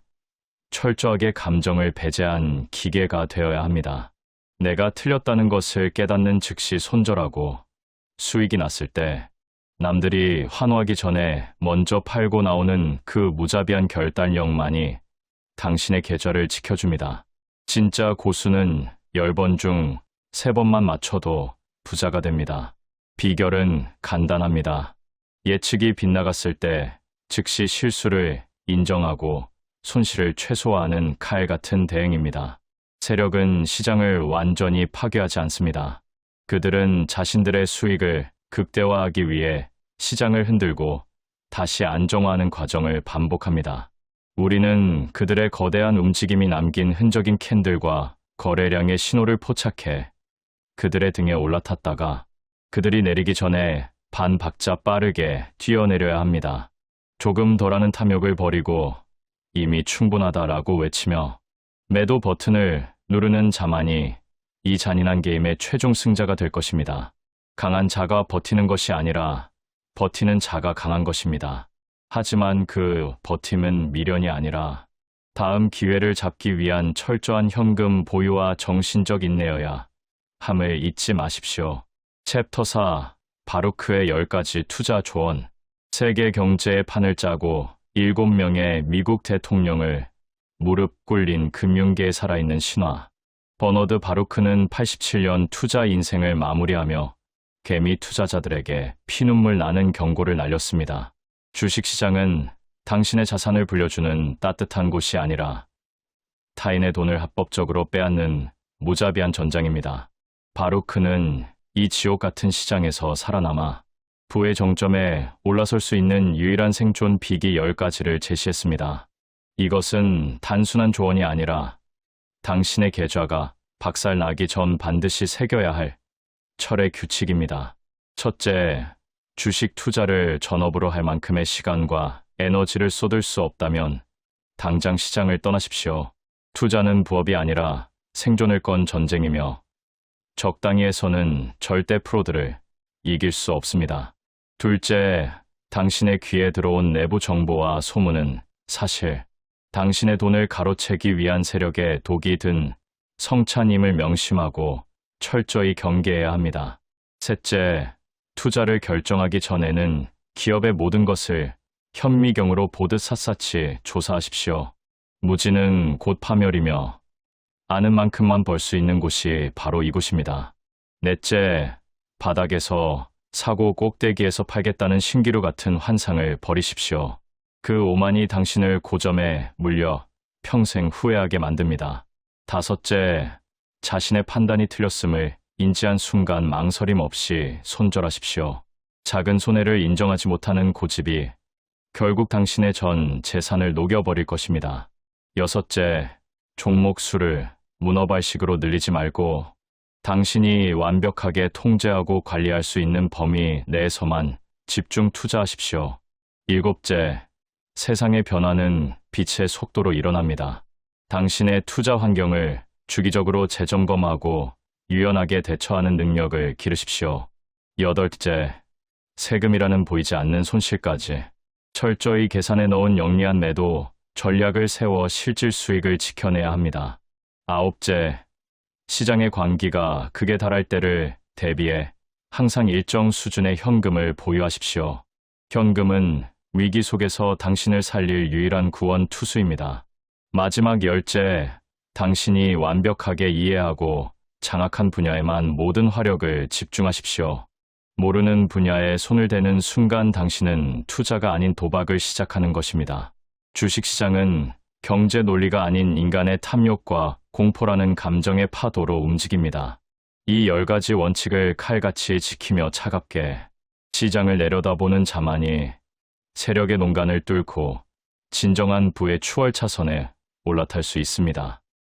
철저하게 감정을 배제한 기계가 되어야 합니다. 내가 틀렸다는 것을 깨닫는 즉시 손절하고, 수익이 났을 때 남들이 환호하기 전에 먼저 팔고 나오는 그 무자비한 결단력만이 당신의 계좌를 지켜줍니다. 진짜 고수는 10번 중 3번만 맞춰도 부자가 됩니다. 비결은 간단합니다. 예측이 빗나갔을 때 즉시 실수를 인정하고 손실을 최소화하는 칼 같은 대응입니다. 세력은 시장을 완전히 파괴하지 않습니다. 그들은 자신들의 수익을 극대화하기 위해 시장을 흔들고 다시 안정화하는 과정을 반복합니다. 우리는 그들의 거대한 움직임이 남긴 흔적인 캔들과 거래량의 신호를 포착해 그들의 등에 올라탔다가 그들이 내리기 전에 반 박자 빠르게 뛰어내려야 합니다. 조금 덜하는 탐욕을 버리고 이미 충분하다라고 외치며 매도 버튼을 누르는 자만이 이 잔인한 게임의 최종 승자가 될 것입니다. 강한 자가 버티는 것이 아니라 버티는 자가 강한 것입니다. 하지만 그 버팀은 미련이 아니라 다음 기회를 잡기 위한 철저한 현금 보유와 정신적 인내여야 함을 잊지 마십시오. 챕터 4. 바루크의 10가지 투자 조언. 세계 경제의 판을 짜고 7명의 미국 대통령을 무릎 꿇린 금융계에 살아있는 신화. 버너드 바루크는 87년 투자 인생을 마무리하며 개미 투자자들에게 피눈물 나는 경고를 날렸습니다. 주식시장은 당신의 자산을 불려주는 따뜻한 곳이 아니라 타인의 돈을 합법적으로 빼앗는 무자비한 전장입니다. 바루크는 이 지옥 같은 시장에서 살아남아 부의 정점에 올라설 수 있는 유일한 생존 비기 10가지를 제시했습니다. 이것은 단순한 조언이 아니라 당신의 계좌가 박살나기 전 반드시 새겨야 할 철의 규칙입니다. 첫째, 주식 투자를 전업으로 할 만큼의 시간과 에너지를 쏟을 수 없다면 당장 시장을 떠나십시오. 투자는 부업이 아니라 생존을 건 전쟁이며 적당히 해서는 절대 프로들을 이길 수 없습니다. 둘째, 당신의 귀에 들어온 내부 정보와 소문은 사실 당신의 돈을 가로채기 위한 세력의 독이 든 성찬임을 명심하고 철저히 경계해야 합니다. 셋째, 투자를 결정하기 전에는 기업의 모든 것을 현미경으로 보듯 샅샅이 조사하십시오. 무지는 곧 파멸이며 아는 만큼만 벌 수 있는 곳이 바로 이곳입니다. 넷째, 바닥에서 사고 꼭대기에서 팔겠다는 신기루 같은 환상을 버리십시오. 그 오만이 당신을 고점에 물려 평생 후회하게 만듭니다. 다섯째, 자신의 판단이 틀렸음을 인지한 순간 망설임 없이 손절하십시오. 작은 손해를 인정하지 못하는 고집이 결국 당신의 전 재산을 녹여버릴 것입니다. 여섯째, 종목 수를 문어발식으로 늘리지 말고 당신이 완벽하게 통제하고 관리할 수 있는 범위 내에서만 집중 투자하십시오. 일곱째, 세상의 변화는 빛의 속도로 일어납니다. 당신의 투자 환경을 주기적으로 재점검하고 유연하게 대처하는 능력을 기르십시오. 여덟째, 세금이라는 보이지 않는 손실까지 철저히 계산해 넣은 영리한 매도 전략을 세워 실질 수익을 지켜내야 합니다. 아홉째, 시장의 광기가 극에 달할 때를 대비해 항상 일정 수준의 현금을 보유하십시오. 현금은 위기 속에서 당신을 살릴 유일한 구원 투수입니다. 마지막 열째, 당신이 완벽하게 이해하고 장악한 분야에만 모든 화력을 집중하십시오. 모르는 분야에 손을 대는 순간 당신은 투자가 아닌 도박을 시작하는 것입니다. 주식시장은 경제 논리가 아닌 인간의 탐욕과 공포라는 감정의 파도로 움직입니다. 이 10가지 원칙을 칼같이 지키며 차갑게 시장을 내려다보는 자만이 세력의 농간을 뚫고 진정한 부의 추월차선에 올라탈 수 있습니다.